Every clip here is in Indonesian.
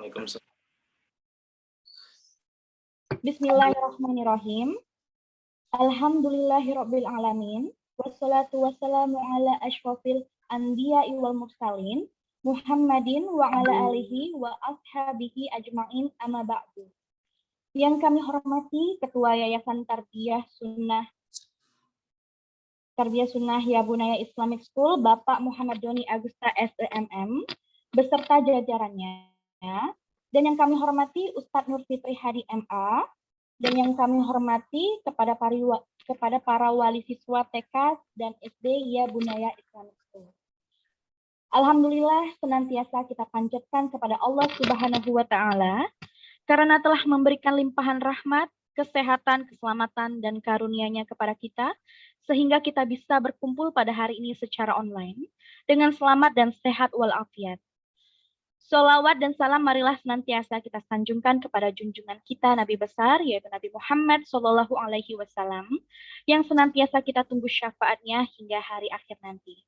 Waalaikumsalam. Bismillahirrahmanirrahim. Alhamdulillahirabbil alamin. Wassalatu wassalamu ala asyrofil anbiya'i wal mursalin Muhammadin wa ala alihi wa ashabihi ajma'in amma ba'du. Yang kami hormati Ketua Yayasan Tarbiyah Sunnah Ya Bunaya Islamic School, Bapak Muhammad Doni Agusta SEMM, beserta jajarannya, dan yang kami hormati Ustadz Nur Fitri Hadi MA, dan yang kami hormati kepada para wali siswa TK dan SD Ya Bunaya Islamic School. Alhamdulillah senantiasa kita panjatkan kepada Allah Subhanahu wa Ta'ala karena telah memberikan limpahan rahmat, kesehatan, keselamatan, dan karunia-Nya kepada kita, sehingga kita bisa berkumpul pada hari ini secara online dengan selamat dan sehat walafiat. Sholawat dan salam marilah senantiasa kita sanjungkan kepada junjungan kita Nabi besar, yaitu Nabi Muhammad SAW, yang senantiasa kita tunggu syafaatnya hingga hari akhir nanti.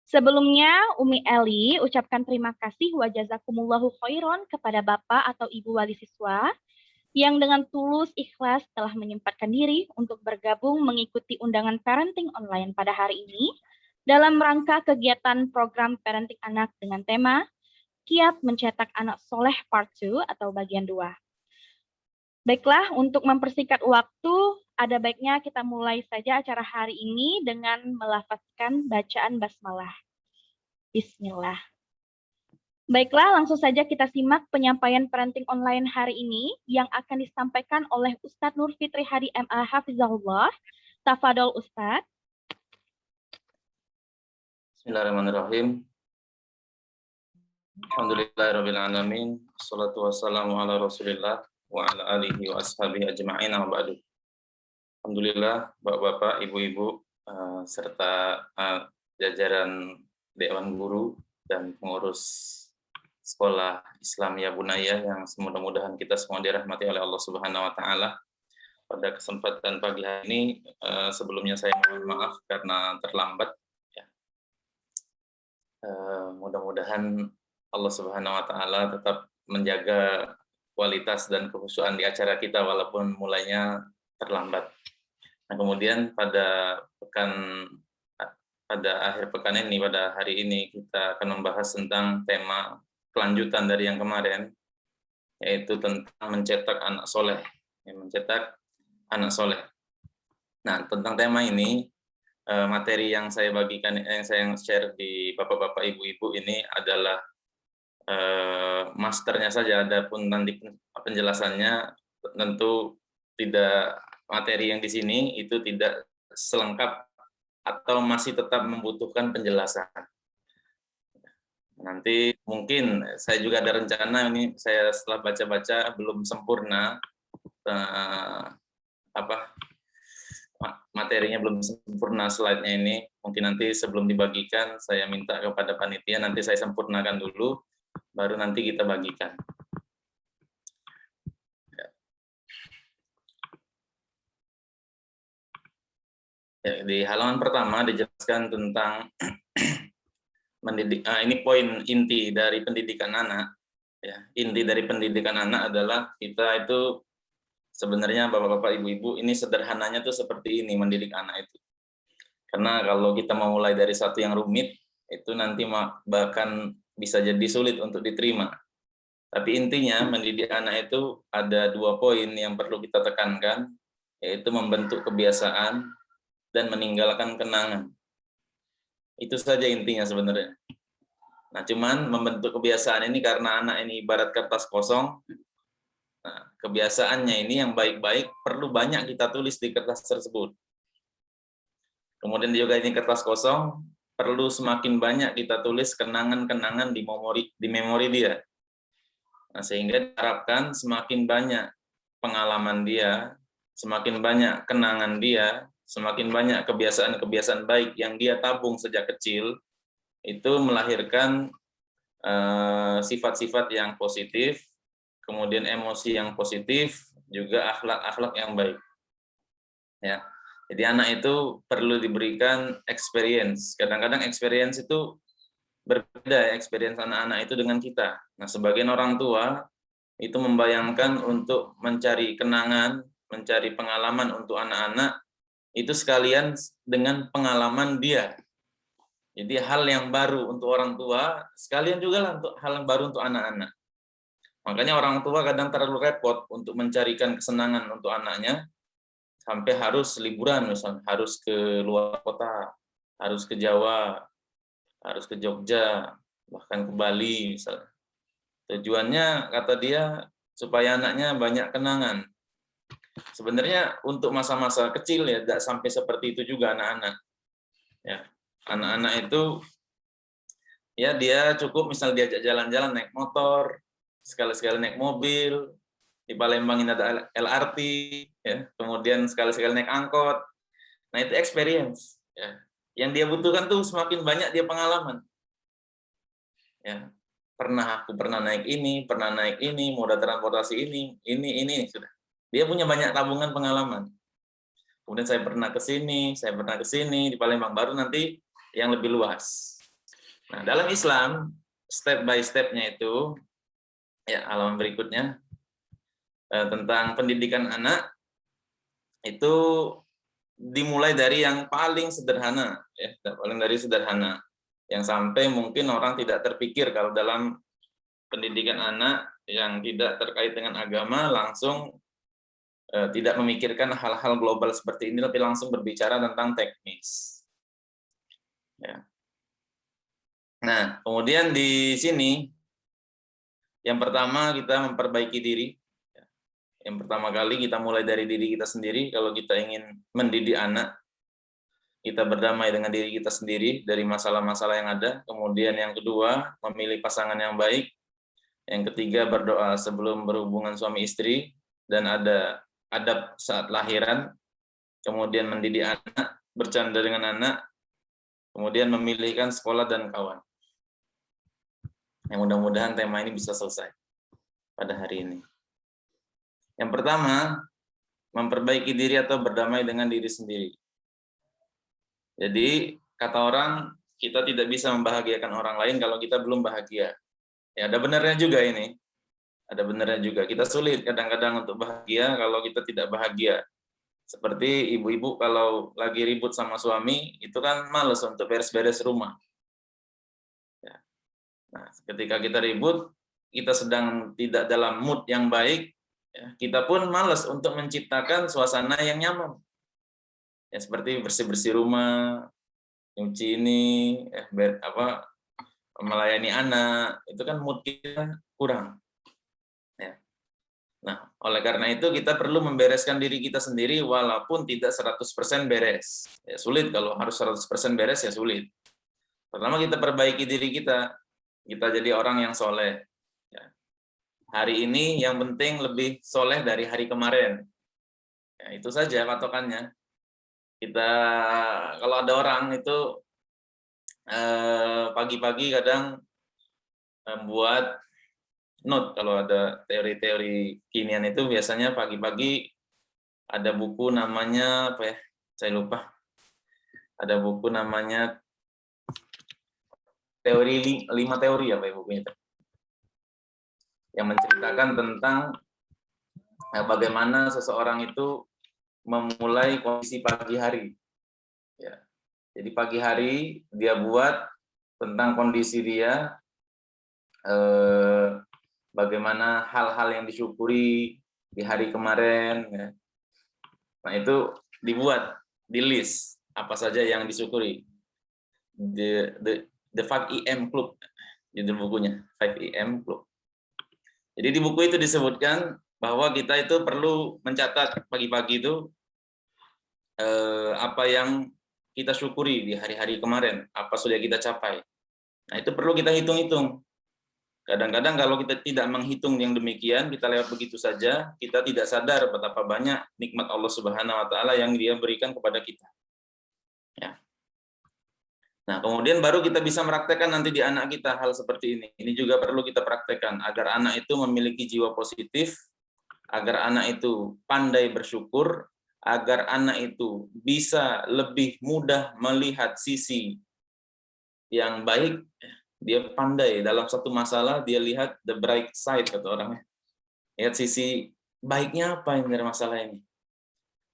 Sebelumnya, Umi Eli ucapkan terima kasih wa jazakumullahu khairan kepada Bapak atau Ibu wali siswa yang dengan tulus ikhlas telah menyempatkan diri untuk bergabung mengikuti undangan parenting online pada hari ini dalam rangka kegiatan program parenting anak dengan tema Kiat Mencetak Anak Soleh Part 2 atau bagian 2. Baiklah, untuk mempersingkat waktu, ada baiknya kita mulai saja acara hari ini dengan melafazkan bacaan basmalah. Bismillah. Baiklah, langsung saja kita simak penyampaian parenting online hari ini yang akan disampaikan oleh Ustadz Nur Fitri Hadi MA Hafizahullah. Tafadol Ustadz. Bismillahirrahmanirrahim. Alhamdulillahirabbil alamin. Wassalatu wassalamu ala Rasulillah wa ala alihi wa ashabihi ajma'in amma ba'du. Alhamdulillah, Bapak-bapak, Ibu-ibu serta jajaran Dewan Guru dan pengurus Sekolah Islam Ya Bunaya yang mudah-mudahan kita semua dirahmati oleh Allah Subhanahu wa Ta'ala. Pada kesempatan pagi hari ini, sebelumnya saya mohon maaf karena terlambat. Mudah-mudahan Allah Subhanahu wa Ta'ala tetap menjaga kualitas dan kekhusyuan di acara kita walaupun mulainya terlambat. Nah, kemudian pada akhir pekan ini, pada hari ini kita akan membahas tentang tema kelanjutan dari yang kemarin, yaitu tentang mencetak anak soleh. Mencetak anak soleh. Nah, tentang tema ini, materi yang saya bagikan, yang saya share di bapak-bapak, ibu-ibu ini adalah masternya saja, adapun nanti penjelasannya tentu tidak, materi yang di sini itu tidak selengkap atau masih tetap membutuhkan penjelasan. Nanti mungkin saya juga ada rencana ini, saya setelah baca-baca belum sempurna materinya belum sempurna slide-nya ini, mungkin nanti sebelum dibagikan saya minta kepada panitia, nanti saya sempurnakan dulu, baru nanti kita bagikan. Ya, di halaman pertama dijelaskan tentang mendidik. Ini poin inti dari pendidikan anak. Ya, inti dari pendidikan anak adalah kita itu sebenarnya bapak-bapak, ibu-ibu, ini sederhananya tuh seperti ini mendidik anak itu. Karena kalau kita memulai dari satu yang rumit, itu nanti bahkan bisa jadi sulit untuk diterima. Tapi intinya mendidik anak itu ada 2 poin yang perlu kita tekankan, yaitu membentuk kebiasaan dan meninggalkan kenangan. Itu saja intinya sebenarnya. Nah, cuman membentuk kebiasaan ini karena anak ini ibarat kertas kosong. Nah, kebiasaannya ini yang baik-baik perlu banyak kita tulis di kertas tersebut. Kemudian juga ini kertas kosong, perlu semakin banyak kita tulis kenangan-kenangan di memori dia. Nah, sehingga diharapkan semakin banyak pengalaman dia, semakin banyak kenangan dia, semakin banyak kebiasaan-kebiasaan baik yang dia tabung sejak kecil, itu melahirkan sifat-sifat yang positif, kemudian emosi yang positif, juga akhlak-akhlak yang baik. Ya. Jadi anak itu perlu diberikan experience. Kadang-kadang experience itu berbeda experience anak-anak itu dengan kita. Nah, sebagian orang tua itu membayangkan untuk mencari kenangan, mencari pengalaman untuk anak-anak, itu sekalian dengan pengalaman dia. Jadi hal yang baru untuk orang tua, sekalian juga lah untuk hal yang baru untuk anak-anak. Makanya orang tua kadang terlalu repot untuk mencarikan kesenangan untuk anaknya, sampai harus liburan misalnya, harus ke luar kota, harus ke Jawa, harus ke Jogja, bahkan ke Bali misalnya. Tujuannya kata dia supaya anaknya banyak kenangan. Sebenarnya untuk masa-masa kecil ya tidak sampai seperti itu juga anak-anak. Ya, anak-anak itu ya dia cukup misal diajak jalan-jalan naik motor, sekali-sekali naik mobil, di Palembang ini ada LRT, ya, kemudian sekali-sekali naik angkot. Nah itu experience. Ya. Yang dia butuhkan tuh semakin banyak dia pengalaman. Ya, aku pernah naik ini, moda transportasi ini sudah. Dia punya banyak tabungan pengalaman. Kemudian saya pernah ke sini di Palembang, baru nanti yang lebih luas. Nah, dalam Islam step by step-nya itu ya halaman berikutnya tentang pendidikan anak itu dimulai dari yang paling sederhana ya, paling dari sederhana yang sampai mungkin orang tidak terpikir kalau dalam pendidikan anak yang tidak terkait dengan agama langsung tidak memikirkan hal-hal global seperti ini, tapi langsung berbicara tentang teknis. Ya. Nah, kemudian di sini yang pertama kita memperbaiki diri. Yang pertama kali kita mulai dari diri kita sendiri. Kalau kita ingin mendidik anak, kita berdamai dengan diri kita sendiri dari masalah-masalah yang ada. Kemudian yang kedua, memilih pasangan yang baik. Yang ketiga, berdoa sebelum berhubungan suami istri dan ada adab saat lahiran, kemudian mendidik anak, bercanda dengan anak, kemudian memilihkan sekolah dan kawan. Yang mudah-mudahan tema ini bisa selesai pada hari ini. Yang pertama, memperbaiki diri atau berdamai dengan diri sendiri. Jadi, kata orang, kita tidak bisa membahagiakan orang lain kalau kita belum bahagia. Ya, ada benarnya juga ini. Ada benarnya juga. Kita sulit kadang-kadang untuk bahagia kalau kita tidak bahagia. Seperti ibu-ibu kalau lagi ribut sama suami, itu kan males untuk beres-beres rumah. Ya. Nah, ketika kita ribut, kita sedang tidak dalam mood yang baik, ya, kita pun males untuk menciptakan suasana yang nyaman. Ya, seperti bersih-bersih rumah, nyuci ini, melayani anak, itu kan mood kita kurang. Ya. Nah, oleh karena itu kita perlu membereskan diri kita sendiri walaupun tidak 100% beres. Ya, sulit kalau harus 100% beres ya sulit. Pertama kita perbaiki diri kita jadi orang yang soleh. Ya. Hari ini yang penting lebih soleh dari hari kemarin. Ya, itu saja patokannya. Kita kalau ada orang itu pagi-pagi kadang buat note, kalau ada teori-teori kinian itu biasanya pagi-pagi ada buku namanya apa ya? Saya lupa. Ada buku namanya teori 5 teori apa ya bukunya itu. Yang menceritakan tentang bagaimana seseorang itu memulai kondisi pagi hari. Ya. Jadi pagi hari dia buat tentang kondisi dia, bagaimana hal-hal yang disyukuri di hari kemarin. Ya. Nah itu dibuat di list apa saja yang disyukuri. The 5 Club judul bukunya, 5 Club. Jadi di buku itu disebutkan bahwa kita itu perlu mencatat pagi-pagi itu apa yang kita syukuri di hari-hari kemarin, apa sudah kita capai. Nah, itu perlu kita hitung-hitung. Kadang-kadang kalau kita tidak menghitung yang demikian, kita lewat begitu saja, kita tidak sadar betapa banyak nikmat Allah Subhanahu wa taala yang Dia berikan kepada kita. Ya. Nah, kemudian baru kita bisa mempraktekkan nanti di anak kita hal seperti ini. Ini juga perlu kita praktekkan agar anak itu memiliki jiwa positif, agar anak itu pandai bersyukur, agar anak itu bisa lebih mudah melihat sisi yang baik dia pandai dalam satu masalah, dia lihat the bright side kata orangnya. Lihat sisi baiknya apa yang dari masalah ini.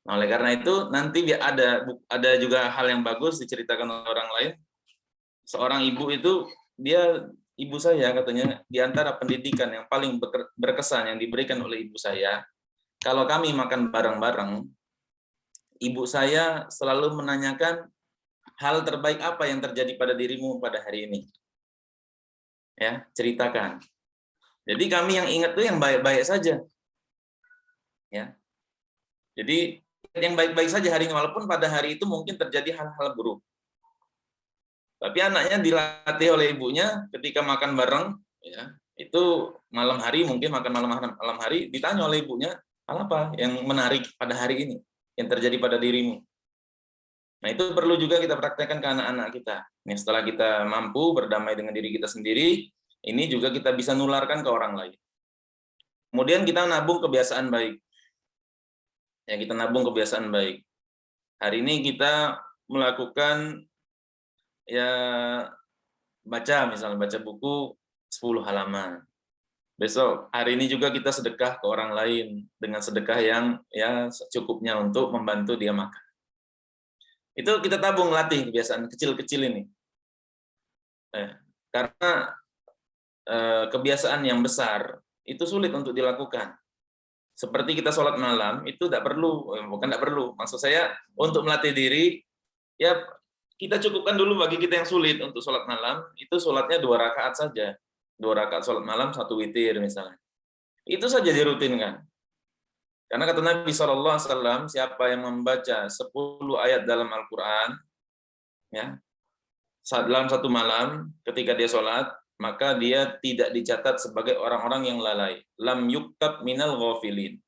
Nah, oleh karena itu nanti ada juga hal yang bagus diceritakan oleh orang lain. Seorang ibu itu ibu saya katanya di antara pendidikan yang paling berkesan yang diberikan oleh ibu saya, kalau kami makan bareng-bareng, ibu saya selalu menanyakan hal terbaik apa yang terjadi pada dirimu pada hari ini. Ya, ceritakan. Jadi kami yang ingat tuh yang baik-baik saja. Ya. Jadi yang baik-baik saja hari ini, walaupun pada hari itu mungkin terjadi hal-hal buruk. Tapi anaknya dilatih oleh ibunya ketika makan bareng, ya, itu malam hari mungkin makan malam hari ditanya oleh ibunya, hal apa yang menarik pada hari ini yang terjadi pada dirimu. Nah, itu perlu juga kita praktekkan ke anak-anak kita. Nih, setelah kita mampu berdamai dengan diri kita sendiri, ini juga kita bisa nularkan ke orang lain. Kemudian kita nabung kebiasaan baik. Ya, kita nabung kebiasaan baik. Hari ini kita melakukan ya misalnya baca buku 10 halaman. Besok hari ini juga kita sedekah ke orang lain dengan sedekah yang ya secukupnya untuk membantu dia makan. Itu kita tabung, latih kebiasaan kecil-kecil ini. Karena kebiasaan yang besar itu sulit untuk dilakukan. Seperti kita sholat malam itu bukan tidak perlu. Maksud saya untuk melatih diri, ya kita cukupkan dulu bagi kita yang sulit untuk sholat malam, itu sholatnya 2 rakaat saja. 2 rakaat sholat malam, 1 witir misalnya. Itu saja dirutinkan. Karena kata Nabi SAW, siapa yang membaca 10 ayat dalam Al-Quran, ya, dalam 1 malam ketika dia sholat, maka dia tidak dicatat sebagai orang-orang yang lalai. Lam yuktab minal ghafilin.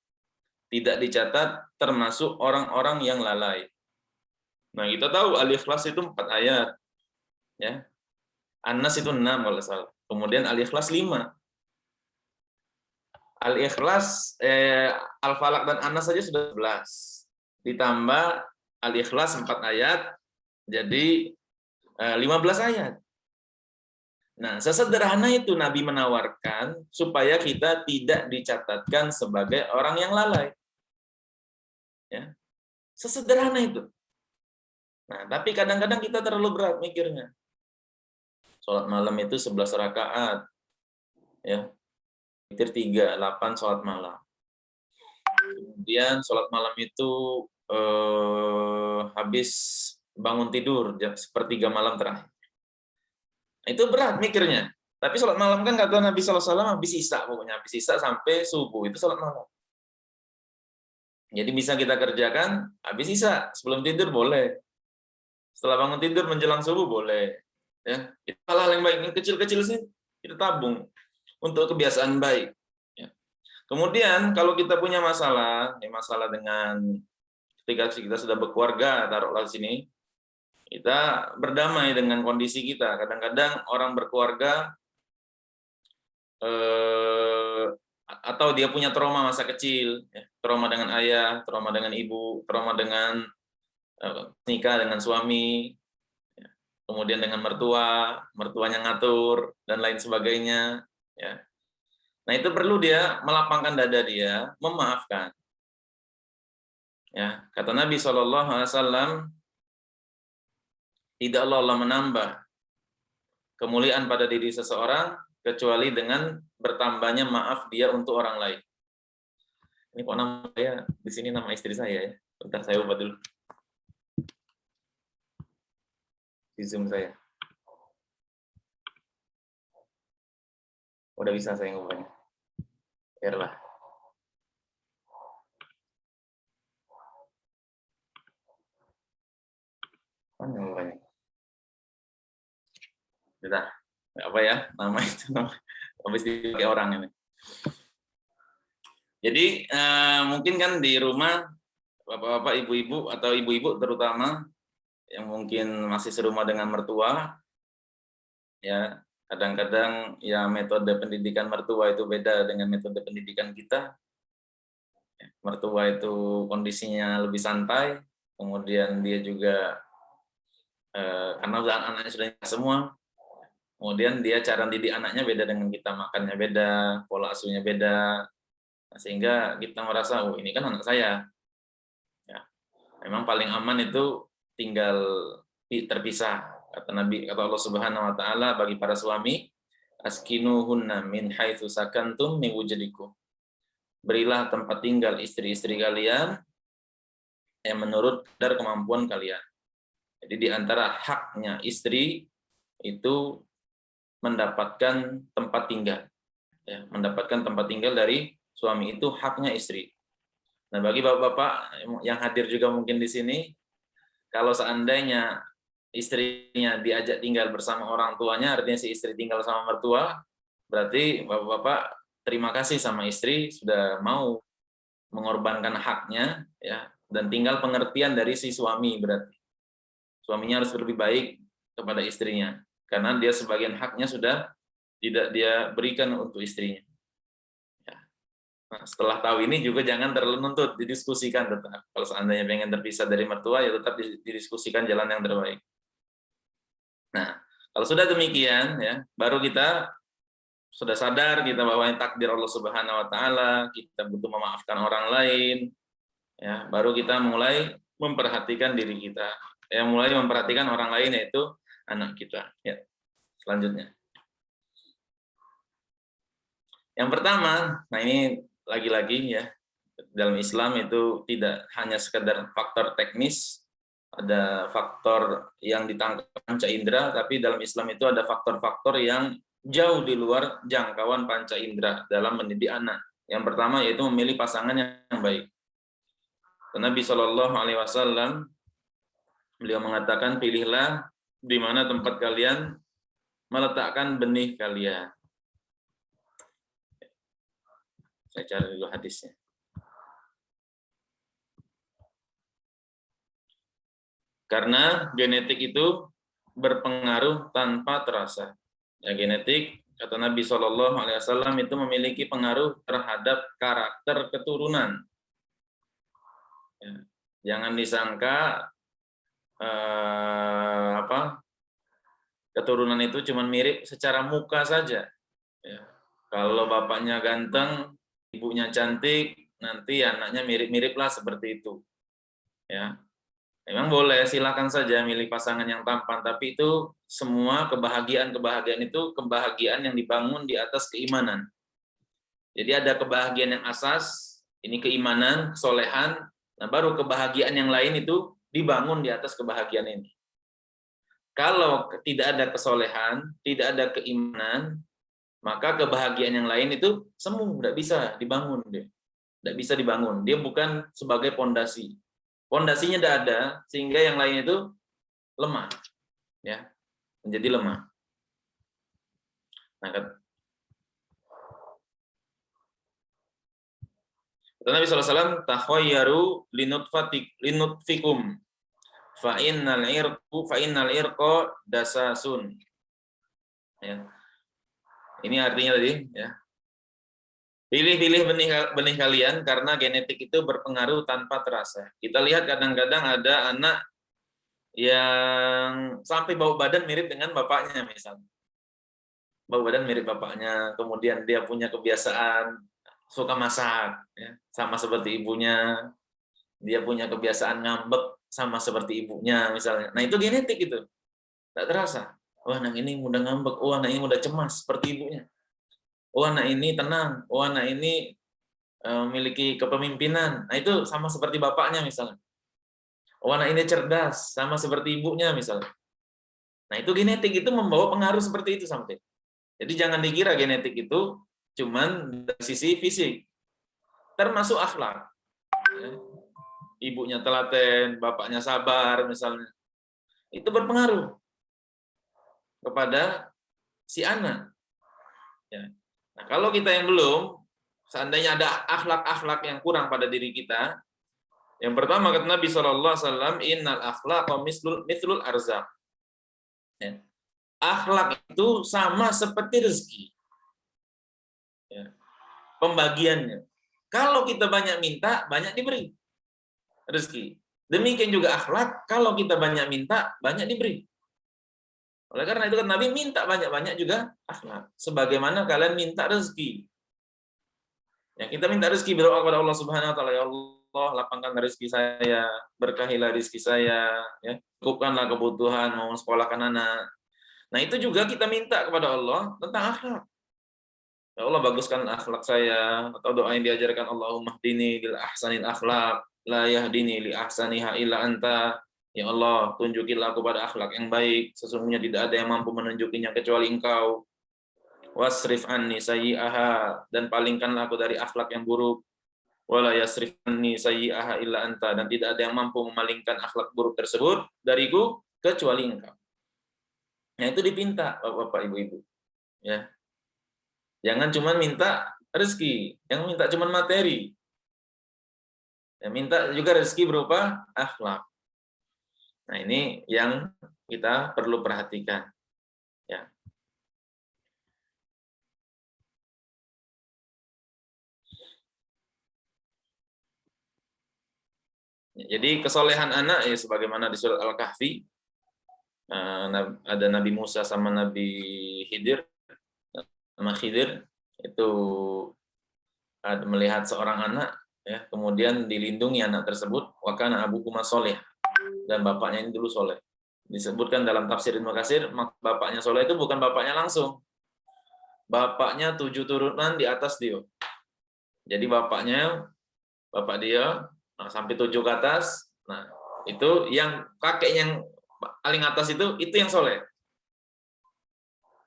Tidak dicatat termasuk orang-orang yang lalai. Nah, kita tahu Al-Ikhlas itu 4 ayat. Ya. An-Nas itu 6 kalau salah. Kemudian Al-Ikhlas 5. Al-Ikhlas, Al-Falaq dan An-Nas saja sudah 11. Ditambah Al-Ikhlas 4 ayat, jadi 15 ayat. Nah, sesederhana itu Nabi menawarkan supaya kita tidak dicatatkan sebagai orang yang lalai. Ya. Sesederhana itu. Nah, tapi kadang-kadang kita terlalu berat mikirnya. Sholat malam itu 11 rakaat. Ya. Witir 3, 8 sholat malam. Kemudian sholat malam itu habis bangun tidur jam 1/3 malam terakhir. Itu berat mikirnya. Tapi sholat malam kan kata Nabi SAW habis isya pokoknya. Habis isya sampai subuh itu sholat malam. Jadi bisa kita kerjakan habis isya. Sebelum tidur boleh. Setelah bangun tidur menjelang subuh boleh. Ya, itu hal yang baik. Yang kecil-kecil sih kita tabung untuk kebiasaan baik. Ya. Kemudian kalau kita punya masalah dengan ketika kita sudah berkeluarga, taruhlah di sini, kita berdamai dengan kondisi kita. Kadang-kadang orang berkeluarga atau dia punya trauma masa kecil, ya, trauma dengan ayah, trauma dengan ibu, trauma dengan nikah dengan suami, ya, kemudian dengan mertuanya ngatur dan lain sebagainya. Ya. Nah, itu perlu dia melapangkan dada dia, memaafkan. Ya, kata Nabi SAW, tidak Allah menambah kemuliaan pada diri seseorang kecuali dengan bertambahnya maaf dia untuk orang lain. Ini kok nama saya di sini nama istri saya ya. Bentar saya ubah dulu. Di Zoom saya. Udah bisa saya ngubahnya. Biarlah. Mana ngubahnya? Sudah. Nggak apa ya, nama itu habis dipakai orang ini. Jadi mungkin kan di rumah bapak-bapak, ibu-ibu atau ibu-ibu terutama yang mungkin masih serumah dengan mertua, ya kadang-kadang ya metode pendidikan mertua itu beda dengan metode pendidikan kita. Mertua itu kondisinya lebih santai, kemudian dia juga karena anaknya sudah nikah semua, Kemudian dia cara didik anaknya beda dengan kita, makannya beda, pola asuhnya beda. Nah, sehingga kita merasa, oh ini kan anak saya. Ya, memang paling aman itu tinggal terpisah. Kata Nabi, kata Allah Subhanahu wa taala bagi para suami, askinuhunna min haitsu sakantum min wujdikum. Berilah tempat tinggal istri-istri kalian yang menurut kadar kemampuan kalian. Jadi di antara haknya istri itu mendapatkan tempat tinggal. Ya, mendapatkan tempat tinggal dari suami itu haknya istri. Nah, bagi bapak-bapak yang hadir juga mungkin di sini, kalau seandainya istrinya diajak tinggal bersama orang tuanya, artinya si istri tinggal sama mertua, berarti bapak-bapak terima kasih sama istri sudah mau mengorbankan haknya, ya, dan tinggal pengertian dari si suami. Berarti suaminya harus lebih baik kepada istrinya, karena dia sebagian haknya sudah tidak dia berikan untuk istrinya. Nah, setelah tahu ini juga jangan terlalu nuntut, didiskusikan tetap. Kalau seandainya pengen terpisah dari mertua, ya tetap didiskusikan jalan yang terbaik. Nah, kalau sudah demikian, ya, baru kita sudah sadar kita bahwa takdir Allah Subhanahu Wa Taala, kita butuh memaafkan orang lain, ya, baru kita mulai memperhatikan diri kita, yang mulai memperhatikan orang lain yaitu anak kita. Ya, selanjutnya. Yang pertama, nah ini lagi-lagi ya, dalam Islam itu tidak hanya sekedar faktor teknis, ada faktor yang ditangkap panca indera, tapi dalam Islam itu ada faktor-faktor yang jauh di luar jangkauan panca indera dalam mendidik anak. Yang pertama yaitu memilih pasangan yang baik. Nabi Shallallahu Alaihi Wasallam beliau mengatakan, pilihlah di mana tempat kalian meletakkan benih kalian. Saya cari dulu hadisnya. Karena genetik itu berpengaruh tanpa terasa. Ya, genetik, kata Nabi Shallallahu Alaihi Wasallam, itu memiliki pengaruh terhadap karakter keturunan. Ya, jangan disangka keturunan itu cuma mirip secara muka saja. Ya, kalau bapaknya ganteng, ibunya cantik, nanti anaknya mirip-mirip lah seperti itu. Ya, memang boleh, silakan saja milih pasangan yang tampan, tapi itu semua kebahagiaan itu kebahagiaan yang dibangun di atas keimanan. Jadi ada kebahagiaan yang asas, ini keimanan, kesolehan, nah baru kebahagiaan yang lain itu dibangun di atas kebahagiaan ini. Kalau tidak ada kesolehan, tidak ada keimanan, maka kebahagiaan yang lain itu semu, tidak bisa dibangun dia. Tidak bisa dibangun. Dia bukan sebagai pondasi. Pondasinya tidak ada, sehingga yang lain itu lemah. Ya, menjadi lemah. Nah, kata Nabi SAW, takhayyaru linutfikum fa innal irqa dasasun. Ya. Ini artinya tadi, ya. Pilih-pilih benih kalian karena genetik itu berpengaruh tanpa terasa. Kita lihat kadang-kadang ada anak yang sampai bau badan mirip dengan bapaknya misalnya. Bau badan mirip bapaknya, kemudian dia punya kebiasaan suka masak, ya, sama seperti ibunya. Dia punya kebiasaan ngambek sama seperti ibunya misalnya. Nah, itu genetik itu. Tak terasa. Oh, anak ini mudah ngambek. Oh, anak ini mudah cemas seperti ibunya. Oh, anak ini tenang. Oh, anak ini memiliki kepemimpinan. Nah, itu sama seperti bapaknya misalnya. Oh, anak ini cerdas, sama seperti ibunya misalnya. Nah, itu genetik itu membawa pengaruh seperti itu sampai. Jadi jangan dikira genetik itu cuman dari sisi fisik. Termasuk akhlak. Ya. Ibunya telaten, bapaknya sabar misalnya. Itu berpengaruh kepada si anak. Ya. Nah, kalau kita yang belum, seandainya ada akhlak-akhlak yang kurang pada diri kita, yang pertama kata Nabi SAW, innal akhlaqa mithlul arzaq. Ya. Akhlak itu sama seperti rezeki. Ya. Pembagiannya. Kalau kita banyak minta, banyak diberi rezeki. Demikian juga akhlak, kalau kita banyak minta, banyak diberi. Oleh karena itu kan Nabi minta banyak-banyak juga akhlak. Sebagaimana kalian minta rezeki. Ya, kita minta rezeki, berdoa kepada Allah Subhanahu wa taala, ya Allah, lapangkan rezeki saya, berkahilah rezeki saya, ya. Cukupkanlah kebutuhan mau sekolahkan anak. Nah, itu juga kita minta kepada Allah tentang akhlak. Ya Allah, baguskan akhlak saya, atau doa yang diajarkan, Allahumma hdini lil ahsanil akhlak, la yahdini li ahsaniha illa anta. Ya Allah, tunjukilah aku pada akhlak yang baik, sesungguhnya tidak ada yang mampu menunjukinya kecuali Engkau. Wasrif anni sayyi'aha, dan palingkanlah aku dari akhlak yang buruk. Wala yasrif anni sayyi'aha illa anta, dan tidak ada yang mampu memalingkan akhlak buruk tersebut dariku kecuali Engkau. Nah, itu dipinta Bapak Ibu-ibu. Ya. Jangan cuma minta rezeki, yang minta cuma materi. Ya, minta juga rezeki berupa akhlak. Nah, ini yang kita perlu perhatikan. Ya. Jadi kesolehan anak ya sebagaimana di surat Al-Kahfi, ada Nabi Musa sama Nabi Khidir. Sama Khidir itu melihat seorang anak, ya, kemudian dilindungi anak tersebut, wa kana abukuma sholih, dan bapaknya ini dulu soleh. Disebutkan dalam tafsir Ibnu Katsir, bapaknya soleh itu bukan bapaknya langsung, bapaknya 7 turunan di atas dia. Jadi bapak dia sampai 7 ke atas. Nah, itu yang kakek yang paling atas itu yang soleh.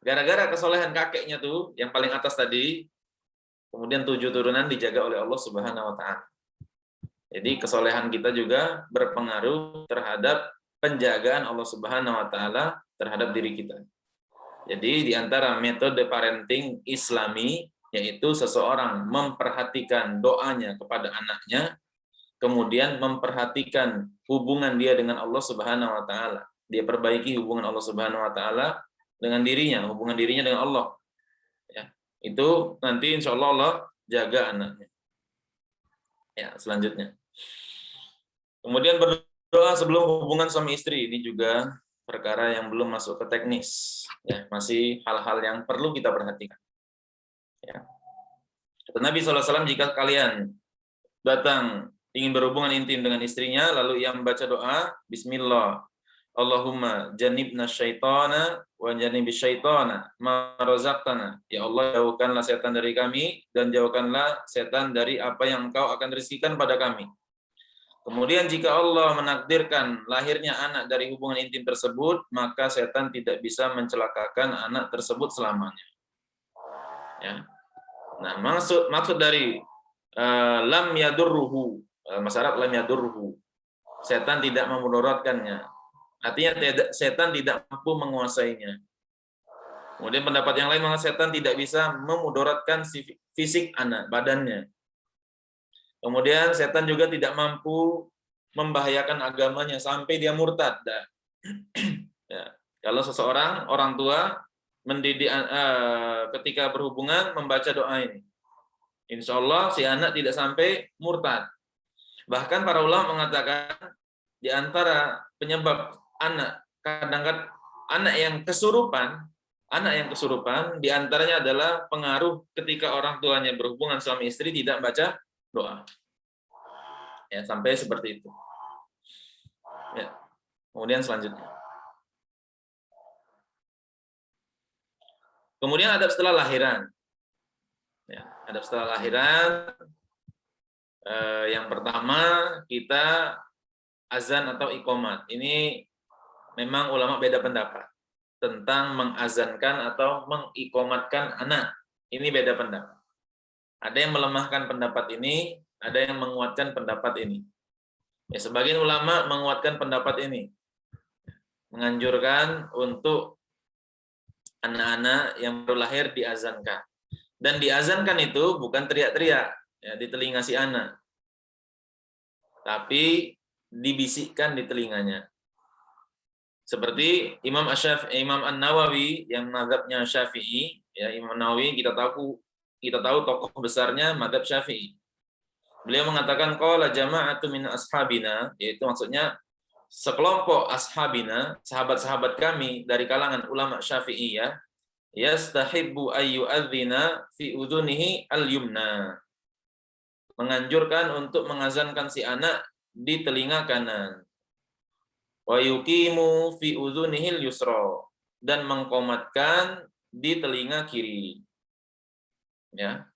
Gara-gara kesolehan kakeknya tuh yang paling atas tadi, kemudian 7 turunan dijaga oleh Allah Subhanahu wa taala. Jadi kesolehan kita juga berpengaruh terhadap penjagaan Allah Subhanahu wa taala terhadap diri kita. Jadi di antara metode parenting Islami yaitu seseorang memperhatikan doanya kepada anaknya, kemudian memperhatikan hubungan dia dengan Allah Subhanahu wa taala. Dia perbaiki hubungan Allah Subhanahu wa taala dengan dirinya, hubungan dirinya dengan Allah. Ya, itu nanti insya Allah jaga anaknya. Ya, selanjutnya. Kemudian berdoa sebelum hubungan suami istri, ini juga perkara yang belum masuk ke teknis. Ya, masih hal-hal yang perlu kita perhatikan. Ya. Kata Nabi SAW, jika kalian datang ingin berhubungan intim dengan istrinya, lalu ia membaca doa, Bismillah, Allahumma janibna syaitana wa janibis syaitana ma razaqtana. Ya Allah, jauhkanlah setan dari kami dan jauhkanlah setan dari apa yang Engkau akan rizkikan pada kami. Kemudian jika Allah menakdirkan lahirnya anak dari hubungan intim tersebut, maka setan tidak bisa mencelakakan anak tersebut selamanya. Ya. Nah, maksud dari lam yadurruhu, masyarakat lam yadurruhu, setan tidak memudaratkannya. Artinya setan tidak mampu menguasainya. Kemudian pendapat yang lain mengatakan setan tidak bisa memudaratkan fisik anak, badannya. Kemudian setan juga tidak mampu membahayakan agamanya sampai dia murtad. Ya. Kalau seseorang, orang tua mendidik ketika berhubungan membaca doa ini, insya Allah si anak tidak sampai murtad. Bahkan para ulama mengatakan di antara penyebab anak, kadang-kadang anak yang kesurupan di antaranya adalah pengaruh ketika orang tuanya berhubungan suami istri tidak baca doa. Ya, sampai seperti itu. Ya. Kemudian selanjutnya. Kemudian adab setelah lahiran. Ya, adab setelah lahiran, yang pertama kita azan atau iqomat. Ini memang ulama beda pendapat tentang mengazankan atau mengiqomatkan anak. Ini beda pendapat. Ada yang melemahkan pendapat ini, ada yang menguatkan pendapat ini. Ya, sebagian ulama menguatkan pendapat ini, menganjurkan untuk anak-anak yang baru lahir diazankan. Dan diazankan itu bukan teriak-teriak ya, di telinga si anak, tapi dibisikkan di telinganya. Seperti Imam An-Nawawi yang mazhabnya Syafi'i, ya, Imam An-Nawawi kita tahu tokoh besarnya mazhab Syafi'i. Beliau mengatakan qala jama'atu min ashabina, yaitu maksudnya sekelompok ashabina, sahabat-sahabat kami dari kalangan ulama Syafi'iyah, yastahibbu ayyu'adzina fi udhunihi al-yumna. Menganjurkan untuk mengazankan si anak di telinga kanan. Wa yuqimu fi udhunihi al-yusra, dan mengqomatkan di telinga kiri. Ya.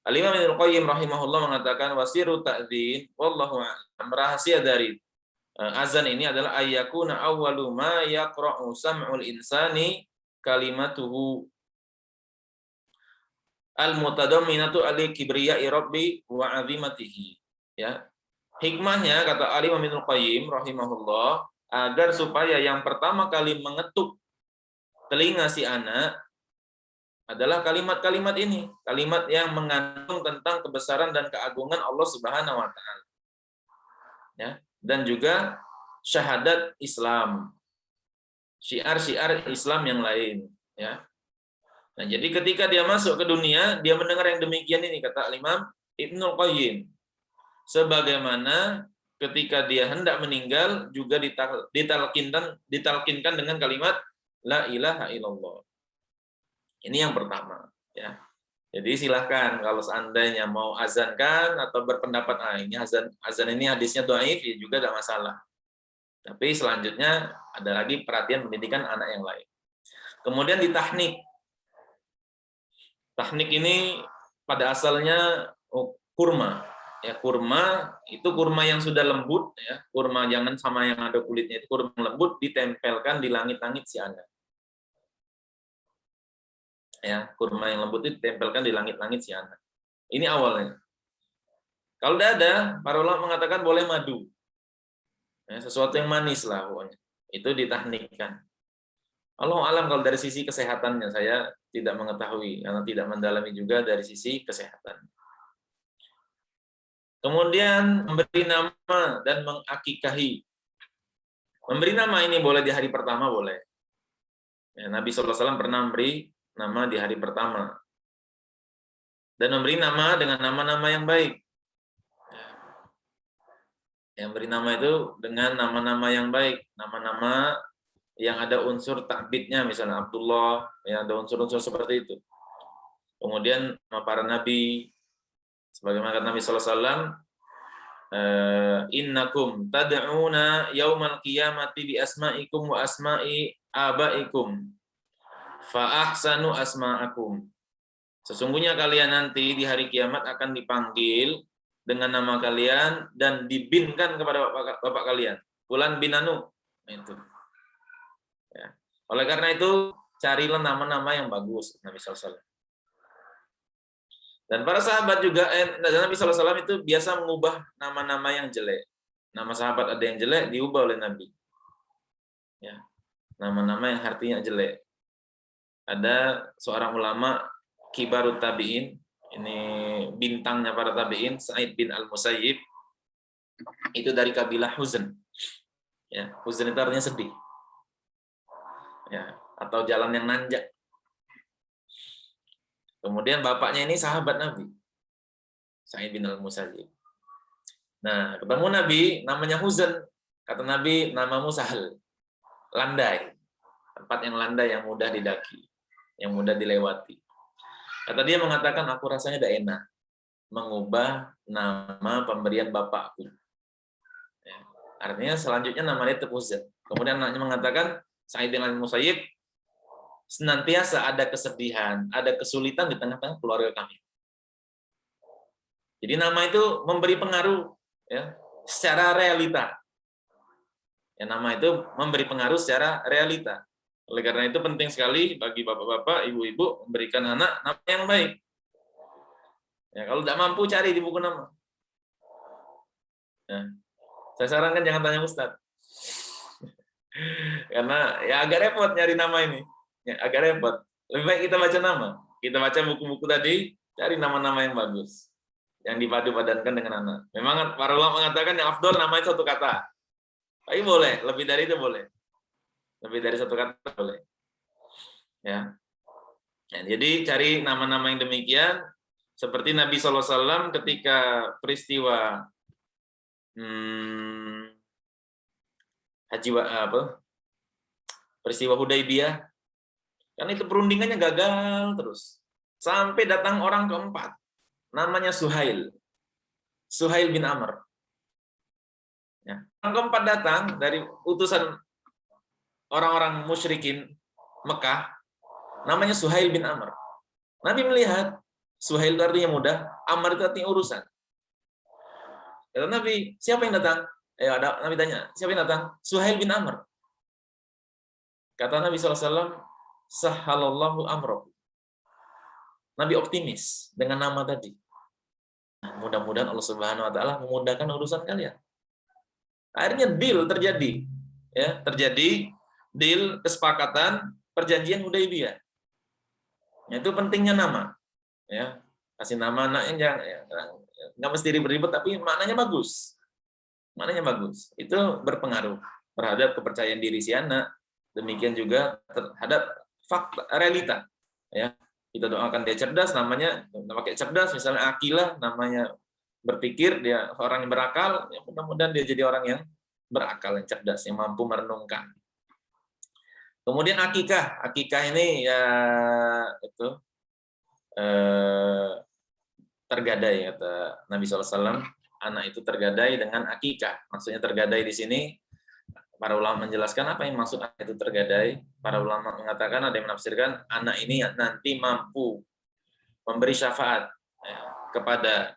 Al-Imam Ibnu Qayyim rahimahullah mengatakan wasiru ta'dzin wallahu a'lam, rahasia dari azan ini adalah ayyakuna awwalu ma yaqra'u sam'ul insani kalimatuhu al-mutadamminatu ali kibriya'i rabbi wa 'azimatihi. Ya. Hikmahnya kata Al-Imam Ibnu Qayyim rahimahullah, agar supaya yang pertama kali mengetuk telinga si anak adalah kalimat-kalimat ini, kalimat yang mengandung tentang kebesaran dan keagungan Allah Subhanahu wa taala. Ya, dan juga syahadat Islam. Syiar-syiar Islam yang lain, ya. Nah, jadi ketika dia masuk ke dunia, dia mendengar yang demikian ini kata Imam Ibnu Qayyim. Sebagaimana ketika dia hendak meninggal juga ditalkinkan dengan kalimat la ilaha illallah. Ini yang pertama, ya. Jadi silahkan kalau seandainya mau azankan atau berpendapat ini azan ini hadisnya dhaif, ya juga tidak masalah. Tapi selanjutnya ada lagi perhatian pendidikan anak yang lain. Kemudian di tahnik. Tahnik ini pada asalnya kurma. Ya, kurma itu kurma yang sudah lembut, ya. Kurma jangan sama yang ada kulitnya, itu kurma yang lembut ditempelkan di langit-langit si anak. Ya, kurma yang lembut itu ditempelkan di langit-langit si anak. Ini awalnya. Kalau tidak ada, para ulama mengatakan boleh madu. Ya, sesuatu yang manis lah pokoknya. Itu ditahnikkan. Allah alam kalau dari sisi kesehatannya saya tidak mengetahui karena tidak mendalami juga dari sisi kesehatan. Kemudian memberi nama dan mengakikahi. Memberi nama ini boleh di hari pertama boleh. Ya, Nabi SAW pernah memberi nama di hari pertama. Dan memberi nama dengan nama-nama yang baik. Yang beri nama itu dengan nama-nama yang baik, nama-nama yang ada unsur ta'bidnya, misalnya Abdullah, yang ada unsur-unsur seperti itu. Kemudian nama para nabi, sebagaimana kata Nabi SAW, innakum tad'una yaumal qiyamati bi asma'ikum wa asma'i abaikum fa ahsanu asma'akum. Sesungguhnya kalian nanti di hari kiamat akan dipanggil dengan nama kalian dan dibinkan kepada bapak kalian. Fulan bin Anu. Nah, itu. Ya. Oleh karena itu, carilah nama-nama yang bagus, Nabi SAW. Dan para sahabat juga, Nabi SAW itu biasa mengubah nama-nama yang jelek. Nama sahabat ada yang jelek, diubah oleh Nabi. Ya. Nama-nama yang artinya jelek. Ada seorang ulama, Kibarut Tabi'in, ini bintangnya para tabi'in, Sa'id bin Al-Musayyib, itu dari kabilah Huzn. Ya, Huzn itu artinya sedih. Ya, atau jalan yang nanjak. Kemudian bapaknya ini sahabat Nabi, Sa'id bin Al-Musayyib. Nah, ketemu Nabi, namanya Huzn. Kata Nabi, namamu Sahal, landai. Tempat yang landai, yang mudah didaki, yang mudah dilewati. Kata dia mengatakan, aku rasanya tidak enak mengubah nama pemberian bapakku. Ya, artinya selanjutnya namanya Huzn. Kemudian anaknya mengatakan, Sa'id bin Al-Musayyib, senantiasa ada kesedihan, ada kesulitan di tengah-tengah keluarga kami. Jadi nama itu memberi pengaruh, ya, secara realita. Ya, nama itu memberi pengaruh secara realita. Oleh karena itu penting sekali bagi bapak-bapak, ibu-ibu memberikan anak nama yang baik. Ya, kalau tidak mampu cari di buku nama. Ya, saya sarankan jangan tanya Ustadz. Karena ya agak repot nyari nama ini. Ya, agak repot. Lebih baik kita baca nama. Kita baca buku-buku tadi, cari nama-nama yang bagus. Yang dipadu-padankan dengan anak. Memang para ulama mengatakan yang afdol namanya satu kata. Tapi boleh, lebih dari itu boleh. Lebih dari satu kata boleh. Ya. Ya, jadi cari nama-nama yang demikian. Seperti Nabi SAW ketika peristiwa peristiwa Hudaybiyah, kan itu perundingannya gagal terus. Sampai datang orang keempat, namanya Suhail bin Amr. Ya. Orang keempat datang dari utusan orang-orang musyrikin Mekah, namanya Suhail bin Amr. Nabi melihat, Suhail itu artinya mudah, Amr itu artinya urusan. Kata Nabi, siapa yang datang? Nabi tanya, siapa yang datang? Suhail bin Amr. Kata Nabi SAW, Sahalallahu amroh. Nabi optimis dengan nama tadi. Nah, mudah-mudahan Allah Subhanahu Wa Taala memudahkan urusan kalian. Akhirnya deal terjadi, ya terjadi deal kesepakatan perjanjian Hudaybiyah. Itu pentingnya nama, ya kasih nama anaknya nggak mesti ribet-ribet tapi maknanya bagus, itu berpengaruh terhadap kepercayaan diri si anak, demikian juga terhadap fakta realita, ya kita doakan dia cerdas, namanya pakai cerdas, misalnya Akilah namanya berpikir, dia orang yang berakal, ya mudah-mudahan dia jadi orang yang berakal, yang cerdas, yang mampu merenungkan. Kemudian akikah ini ya itu tergadai, kata Nabi SAW, anak itu tergadai dengan akikah. Maksudnya tergadai di sini, para ulama menjelaskan apa yang maksud anak itu tergadai. Para ulama mengatakan, ada yang menafsirkan anak ini nanti mampu memberi syafaat kepada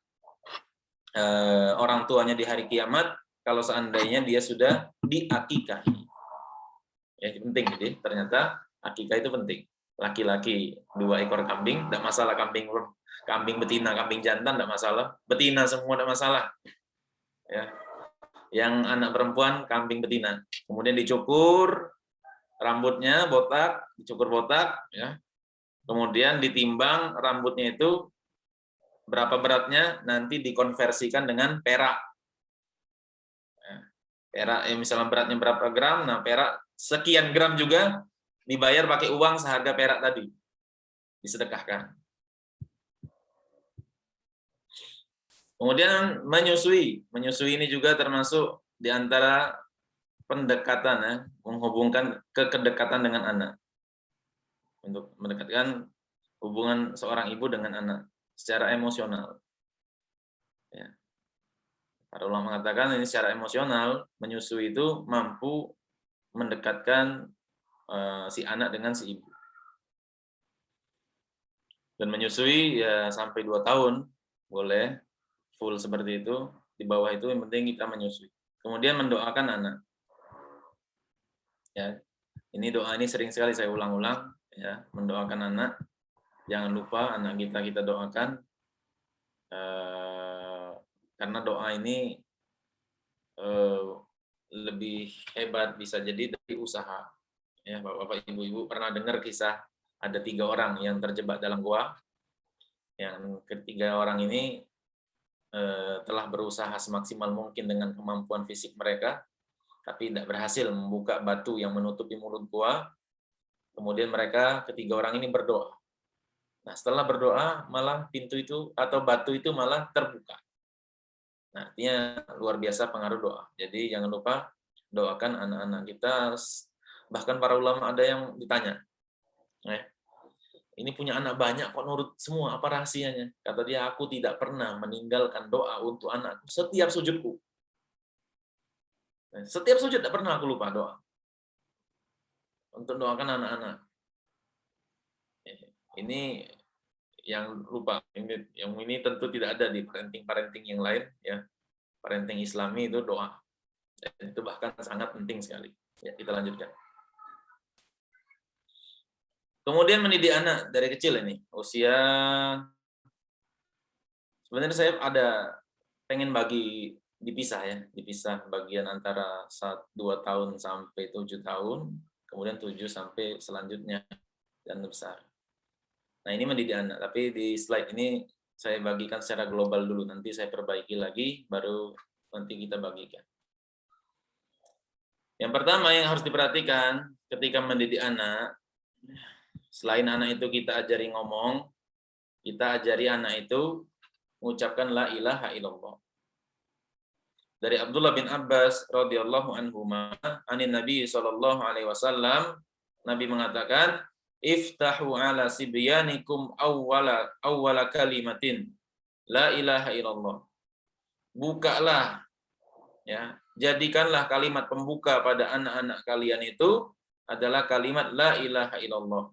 orang tuanya di hari kiamat kalau seandainya dia sudah diakikahi. Ya, penting. Jadi ternyata akikah itu penting. Laki-laki 2 ekor kambing, tidak masalah, kambing betina, kambing jantan tidak masalah, betina semua tidak masalah. Ya. Yang anak perempuan kambing betina, kemudian dicukur rambutnya botak, ya. Kemudian ditimbang rambutnya itu berapa beratnya, nanti dikonversikan dengan perak. Perak, misalnya beratnya berapa gram, nah perak sekian gram juga dibayar pakai uang seharga perak tadi, disedekahkan. Kemudian menyusui ini juga termasuk di antara pendekatan, ya, menghubungkan kedekatan dengan anak, untuk mendekatkan hubungan seorang ibu dengan anak secara emosional. Ya. Para ulama mengatakan ini secara emosional, menyusui itu mampu mendekatkan si anak dengan si ibu. Dan menyusui ya sampai 2 tahun boleh full seperti itu. Di bawah itu yang penting kita menyusui. Kemudian mendoakan anak. Ya, ini doa ini sering sekali saya ulang-ulang, ya, mendoakan anak. Jangan lupa anak kita doakan, karena doa ini lebih hebat, bisa jadi dari usaha. Ya, Bapak Ibu pernah dengar kisah ada 3 orang yang terjebak dalam gua. Yang ketiga orang ini telah berusaha semaksimal mungkin dengan kemampuan fisik mereka, tapi tidak berhasil membuka batu yang menutupi mulut gua. Kemudian mereka ketiga orang ini berdoa. Nah, setelah berdoa malah pintu itu atau batu itu malah terbuka. Nah, artinya luar biasa pengaruh doa. Jadi jangan lupa doakan anak-anak kita. Bahkan para ulama ada yang ditanya, ini punya anak banyak kok nurut semua, apa rahasianya? Kata dia, aku tidak pernah meninggalkan doa untuk anakku setiap sujudku. Setiap sujud tidak pernah aku lupa doa untuk doakan anak-anak. Ini yang lupa, yang ini tentu tidak ada di parenting yang lain, ya. Parenting Islami itu doa. Dan itu bahkan sangat penting sekali. Ya, kita lanjutkan. Kemudian mendidik anak dari kecil ini, usia, sebenarnya saya pengen bagi dipisah bagian antara 2 tahun sampai 7 tahun, kemudian 7 sampai selanjutnya dan besar. Nah, ini mendidik anak, tapi di slide ini saya bagikan secara global dulu, nanti saya perbaiki lagi, baru nanti kita bagikan. Yang pertama yang harus diperhatikan ketika mendidik anak, selain anak itu kita ajari ngomong, kita ajari anak itu mengucapkan la ilaha illallah. dari Abdullah bin Abbas radhiyallahu anhuma anin Nabi sallallahu alaihi wasallam, Nabi mengatakan, "Iftahu ala sibyanikum awwala kalimatin la ilaha illallah." Bukalah, ya, jadikanlah kalimat pembuka pada anak-anak kalian itu adalah kalimat la ilaha illallah.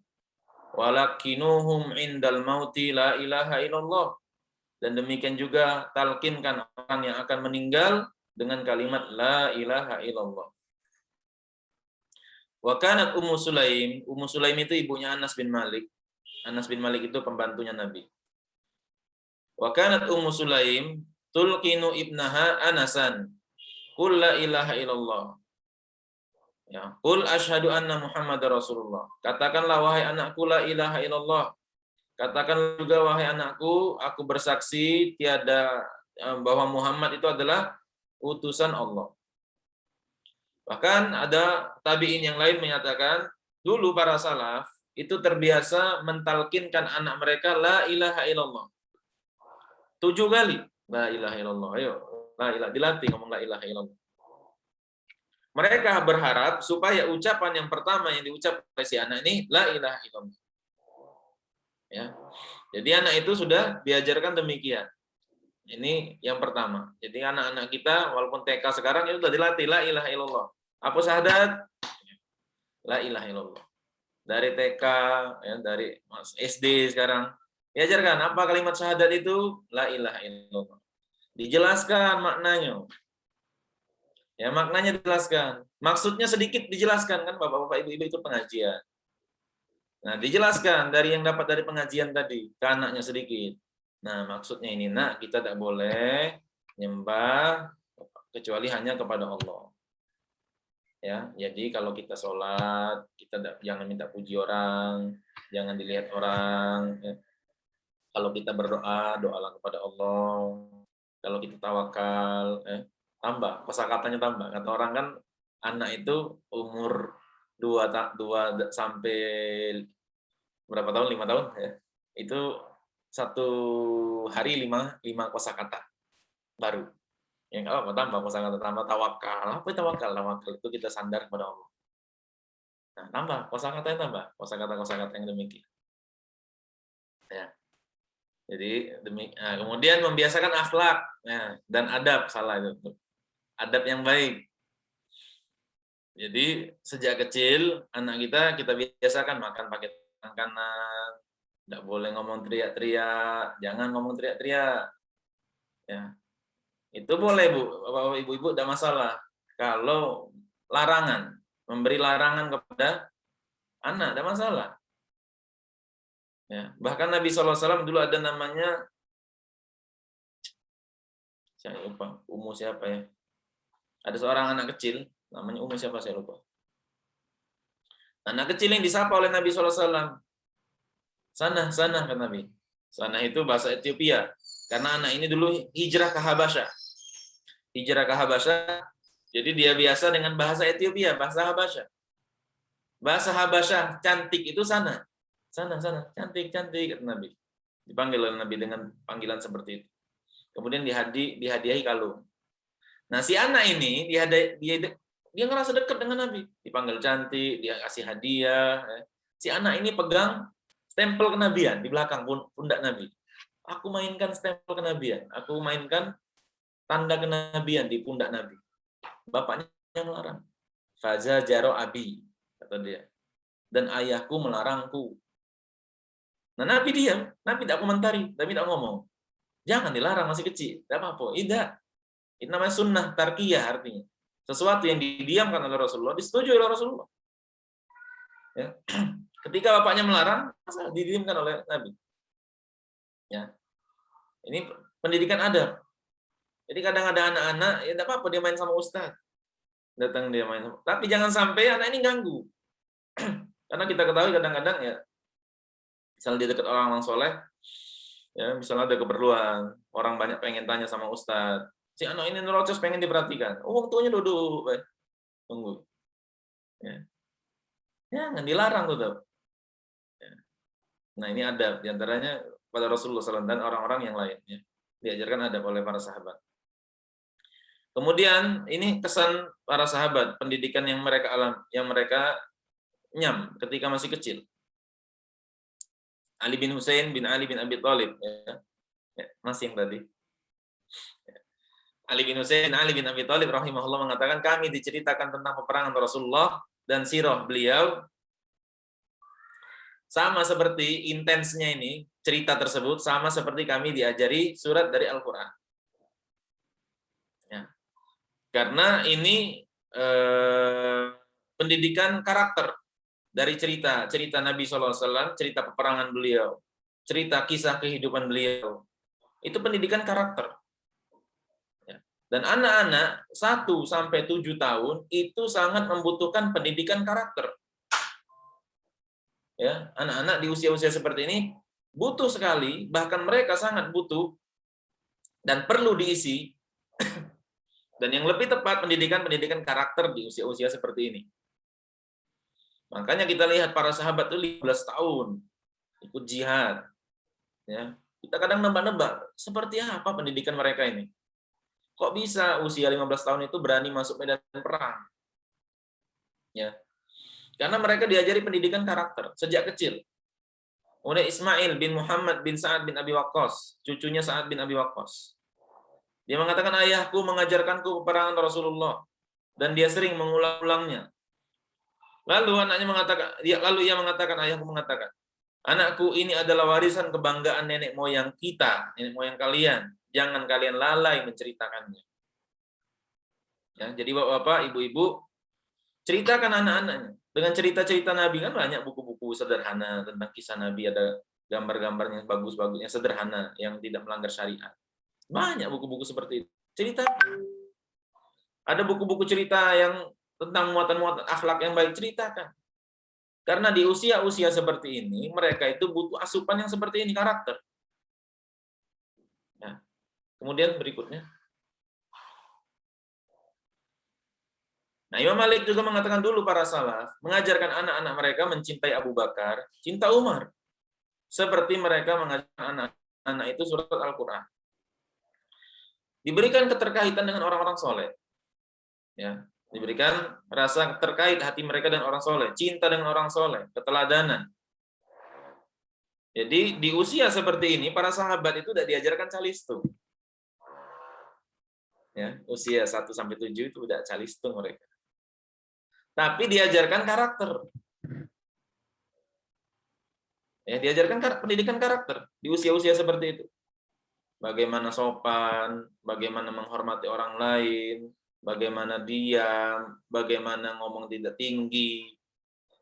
Walakinuhum indal mauti la ilaha illallah. Dan demikian juga talkinkan orang yang akan meninggal dengan kalimat la ilaha illallah. Wa kanat Ummu Sulaim, Ummu Sulaim itu ibunya Anas bin Malik. Anas bin Malik itu pembantunya Nabi. Wa kanat Ummu Sulaim tulqinu ibnaha Anasan, qul la ilaha illallah. Ya, qul asyhadu anna Muhammadar Rasulullah. Katakanlah wahai anakku la ilaha illallah. Katakan juga wahai anakku, aku bersaksi tiada bahwa Muhammad itu adalah utusan Allah. Bahkan ada tabi'in yang lain menyatakan, dulu para salaf itu terbiasa mentalkinkan anak mereka la ilaha illallah. 7 kali la ilaha illallah. Ayo, la ilaha, dilatih ngomong la ilaha illallah. Mereka berharap supaya ucapan yang pertama yang diucap oleh si anak ini la ilaha illallah. Ya. Jadi anak itu sudah diajarkan demikian. Ini yang pertama. Jadi anak-anak kita walaupun TK sekarang itu sudah dilatih la ilaha illallah. Apa syahadat? La ilaha illallah. Dari TK, ya, dari SD sekarang diajarkan apa kalimat syahadat itu? La ilaha illallah. Dijelaskan maknanya. Ya, maknanya dijelaskan. Maksudnya sedikit dijelaskan kan Bapak-bapak Ibu-ibu itu pengajian. Nah, dijelaskan dari yang dapat dari pengajian tadi ke anaknya sedikit. Nah, maksudnya ini, nak, kita tidak boleh nyembah kecuali hanya kepada Allah. Ya, jadi kalau kita sholat, kita jangan minta puji orang, jangan dilihat orang. Ya. Kalau kita berdoa, doalah kepada Allah. Kalau kita tawakal, tambah, kosakatanya tambah. Kata orang kan, anak itu umur 2 sampai berapa tahun? 5 tahun ya. Itu satu hari 5 kosakata baru. Yang apa? Tambah kosakata, tambah tawakal. Apa itu tawakal? Tawakal itu kita sandar kepada Allah. Nah, tambah kosakatanya, tambah kosakata yang demikian. Ya. Jadi kemudian membiasakan akhlak, ya, dan adab, salah itu. Adab yang baik. Jadi sejak kecil anak kita biasakan makan pakai tangan kanan, tidak boleh ngomong teriak-teriak, jangan ngomong teriak-teriak. Ya. Itu boleh, Bu. Bapak Ibu-ibu tidak masalah. Kalau larangan, memberi larangan kepada anak tidak masalah. Ya. Bahkan Nabi SAW dulu ada namanya, saya lupa, Ummu siapa ya? Ada seorang anak kecil, namanya Ummu siapa saya lupa. Anak kecil yang disapa oleh Nabi SAW. Sana, kata Nabi. Sana itu bahasa Ethiopia. Karena anak ini dulu hijrah ke Habasyah. Hijrah ke Habasyah, jadi dia biasa dengan bahasa Ethiopia, bahasa Habasyah. Bahasa Habasyah, cantik itu sana. Sana, cantik, kata Nabi. Dipanggil oleh Nabi dengan panggilan seperti itu. Kemudian dihadiahi kalung. Nah, si anak ini dia ngerasa dekat dengan Nabi, dipanggil cantik, dia kasih hadiah. Si anak ini pegang stempel kenabian di belakang pundak Nabi. Aku mainkan stempel kenabian, aku mainkan tanda kenabian di pundak Nabi. Bapaknya melarang. Faza jaro abi, kata dia. Dan ayahku melarangku. Nah, Nabi diam, Nabi tidak komentari, Nabi tidak ngomong. Jangan dilarang, masih kecil, tidak apa-apa. Tidak. Itu namanya sunnah tarkiyah artinya. Sesuatu yang didiamkan oleh Rasulullah, disetujui oleh Rasulullah. Ya. Ketika bapaknya melarang, didiamkan oleh Nabi. Ya. Ini pendidikan adab. Jadi kadang ada anak-anak, ya tidak apa-apa dia main sama ustaz. Datang dia main sama. Tapi jangan sampai anak ini ganggu. Karena kita ketahui kadang-kadang ya, misalnya di dekat orang soleh, ya misalnya ada keperluan, orang banyak pengen tanya sama ustaz. Si anak ini nerocos pengen diperhatikan. Oh, tuanya duduk, tunggu. Ya. Jangan dilarang tuh. Ya. Nah, ini adab diantaranya pada Rasulullah SAW dan orang-orang yang lain. Ya. Diajarkan adab oleh para sahabat. Kemudian ini kesan para sahabat, pendidikan yang mereka yang mereka nyam ketika masih kecil. Ali bin Husain bin Ali bin Abi Thalib, ya. Masih yang tadi. Ali bin Husain bin Ali bin Abi Thalib rahimahullah mengatakan, kami diceritakan tentang peperangan Rasulullah dan sirah beliau sama seperti intensnya ini, cerita tersebut sama seperti kami diajari surat dari Al-Qur'an. Ya. Karena ini pendidikan karakter dari cerita Nabi SAW, cerita peperangan beliau, cerita kisah kehidupan beliau. Itu pendidikan karakter. Ya. Dan anak-anak 1 sampai 7 tahun itu sangat membutuhkan pendidikan karakter. Ya, anak-anak di usia-usia seperti ini butuh sekali, bahkan mereka sangat butuh dan perlu diisi. Dan yang lebih tepat pendidikan karakter di usia-usia seperti ini. Makanya kita lihat para sahabat itu 15 tahun ikut jihad. Ya, kita kadang nebak-nebak seperti apa pendidikan mereka ini. Kok bisa usia 15 tahun itu berani masuk medan perang? Ya. Karena mereka diajari pendidikan karakter sejak kecil. Oleh Ismail bin Muhammad bin Sa'ad bin Abi Waqqas, cucunya Sa'ad bin Abi Waqqas. Dia mengatakan, ayahku mengajarkanku peperangan Rasulullah dan dia sering mengulang-ulangnya. Lalu ia mengatakan, ayahku mengatakan, anakku, ini adalah warisan kebanggaan nenek moyang kita, nenek moyang kalian. Jangan kalian lalai menceritakannya. Ya, jadi bapak-bapak, ibu-ibu, ceritakan anak-anaknya. Dengan cerita-cerita Nabi, kan banyak buku-buku sederhana tentang kisah Nabi, ada gambar-gambarnya bagus-bagusnya, sederhana, yang tidak melanggar syariat. Banyak buku-buku seperti itu. Ceritakan. Ada buku-buku cerita yang tentang muatan-muatan akhlak yang baik, ceritakan. Karena di usia-usia seperti ini, mereka itu butuh asupan yang seperti ini, karakter. Nah, kemudian berikutnya. Nah, Imam Malik juga mengatakan dulu para salaf mengajarkan anak-anak mereka mencintai Abu Bakar, cinta Umar. Seperti mereka mengajarkan anak-anak itu surat Al-Quran. Diberikan keterkaitan dengan orang-orang soleh. Ya, diberikan rasa terkait hati mereka dengan orang soleh, cinta dengan orang soleh, keteladanan. Jadi di usia seperti ini, para sahabat itu tidak diajarkan calistu. Ya, usia 1-7 itu udah calistu mereka. Tapi diajarkan karakter. Ya, diajarkan pendidikan karakter di usia-usia seperti itu. Bagaimana sopan, bagaimana menghormati orang lain, bagaimana diam, bagaimana ngomong tidak tinggi,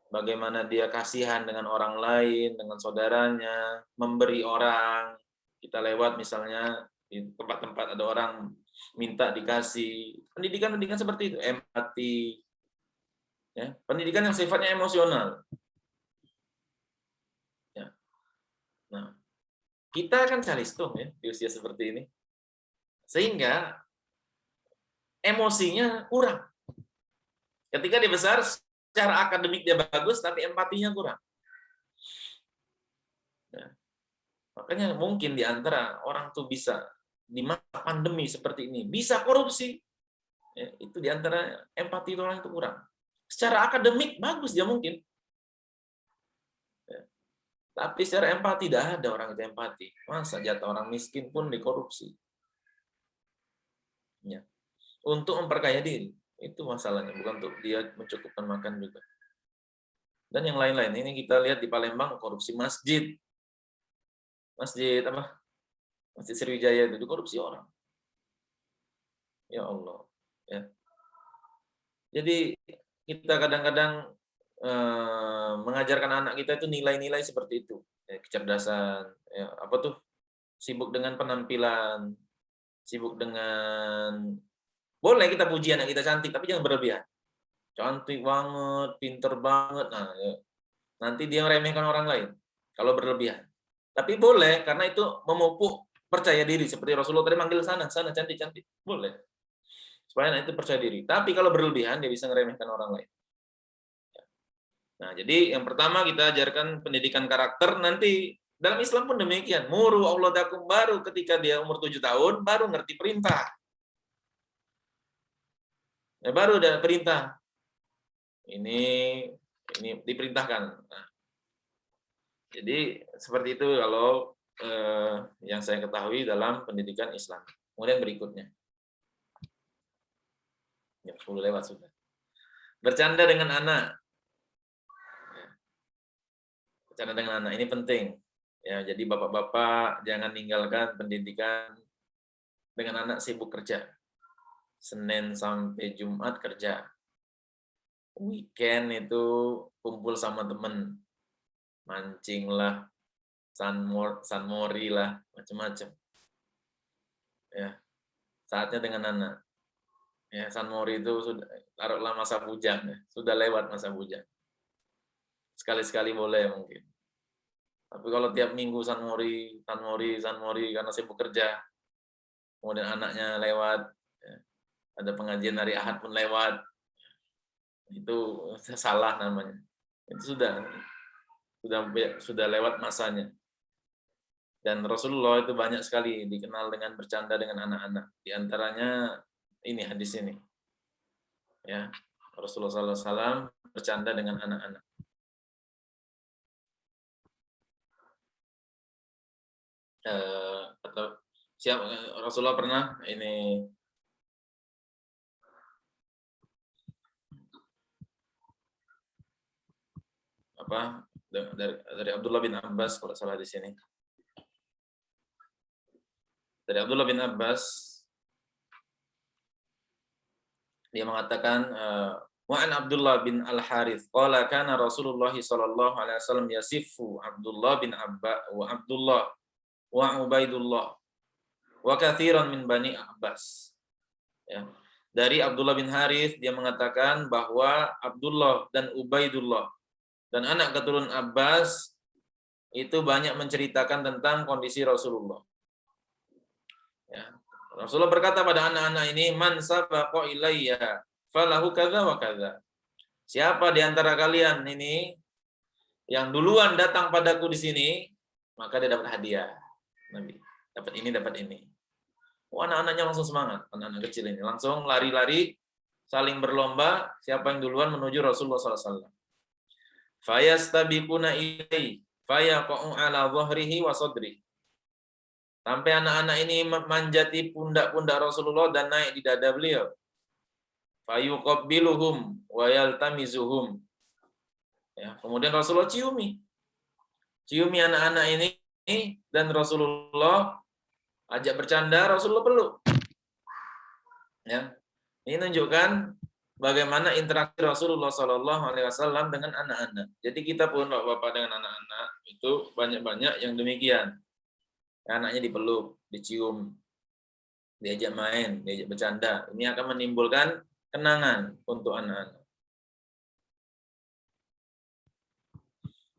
bagaimana dia kasihan dengan orang lain, dengan saudaranya, memberi orang. Kita lewat misalnya di tempat-tempat ada orang minta dikasih. Pendidikan seperti itu, empati. Ya, pendidikan yang sifatnya emosional. Ya. Nah, kita kan calistung ya di usia seperti ini, sehingga emosinya kurang. Ketika dia besar, secara akademik dia bagus, tapi empatinya kurang. Ya. Makanya mungkin di antara orang tuh bisa di masa pandemi seperti ini bisa korupsi. Ya, itu di antara empati orang itu kurang. Secara akademik bagus dia mungkin. Ya. Tapi secara empati tidak ada orang itu empati. Masa jatah orang miskin pun dikorupsi. Ya. Untuk memperkaya diri. Itu masalahnya, bukan untuk dia mencukupkan makan juga. Dan yang lain-lain. Ini kita lihat di Palembang korupsi masjid. Masjid apa? Masjid Sriwijaya itu dikorupsi orang. Ya Allah. Ya. Jadi kita kadang-kadang mengajarkan anak kita itu nilai-nilai seperti itu, ya, kecerdasan, ya, apa tuh, sibuk dengan penampilan, sibuk dengan, boleh kita puji anak kita cantik, tapi jangan berlebihan. Cantik banget, pinter banget, nah, ya. Nanti dia meremehkan orang lain kalau berlebihan. Tapi boleh, karena itu memupuk percaya diri, seperti Rasulullah tadi manggil sana cantik-cantik, boleh. Supaya anak itu percaya diri. Tapi kalau berlebihan, dia bisa meremehkan orang lain. Nah, jadi yang pertama kita ajarkan pendidikan karakter, nanti dalam Islam pun demikian. Muru auladakum, baru ketika dia umur 7 tahun, baru ngerti perintah. Ya, baru ada perintah. Ini diperintahkan. Nah, jadi seperti itu kalau yang saya ketahui dalam pendidikan Islam. Kemudian berikutnya. Ya, 10 lewat sudah. Bercanda dengan anak. Bercanda dengan anak ini penting. Ya, jadi bapak-bapak jangan tinggalkan pendidikan dengan anak sibuk kerja. Senin sampai Jumat kerja. Weekend itu kumpul sama temen. Mancing lah, sunmori lah, macam-macam. Ya, saatnya dengan anak. Ya, sunmori itu sudah taruhlah masa bujang ya. Sudah lewat masa bujang. Sekali-sekali boleh mungkin. Tapi kalau tiap minggu sunmori karena sibuk kerja, kemudian anaknya lewat, ya, ada pengajian hari Ahad pun lewat, itu salah namanya. Itu sudah lewat masanya. Dan Rasulullah itu banyak sekali dikenal dengan bercanda dengan anak-anak. Di antaranya ini hadis ini. Ya, Rasulullah SAW bercanda dengan anak-anak. Atau Rasulullah pernah ini apa dari Abdullah bin Abbas kalau salah di sini. Dari Abdullah bin Abbas dia mengatakan Wa'an Abdullah bin Al-Harith qala kana Rasulullah sallallahu alaihi wasallam yasifu Abdullah bin Abba wa Abdullah wa Ubaidullah wa katsiran min Bani Abbas. Ya. Dari Abdullah bin Harith dia mengatakan bahwa Abdullah dan Ubaidullah dan anak keturunan Abbas itu banyak menceritakan tentang kondisi Rasulullah. Ya. Rasulullah berkata pada anak-anak ini, man sabaqa ilayya falahu kadza wa kadza. Siapa di antara kalian ini yang duluan datang padaku di sini, maka dia dapat hadiah. Nabi, dapat ini. Oh, anak-anaknya langsung semangat, anak-anak kecil ini langsung lari-lari, saling berlomba siapa yang duluan menuju Rasulullah SAW. Fayastabiquna ilaihi fayaqa'u ala dhahrihi wa sadri. Sampai anak-anak ini manjati pundak-pundak Rasulullah dan naik di dada beliau. Fayuqabbiluhum wa yaltamizuhum. Ya, kemudian Rasulullah ciumi anak-anak ini dan Rasulullah ajak bercanda, Rasulullah peluk. Ya, ini menunjukkan bagaimana interaksi Rasulullah SAW dengan anak-anak. Jadi kita pun bapak dengan anak-anak itu banyak-banyak yang demikian. Anaknya dipeluk, dicium, diajak main, diajak bercanda. Ini akan menimbulkan kenangan untuk anak-anak.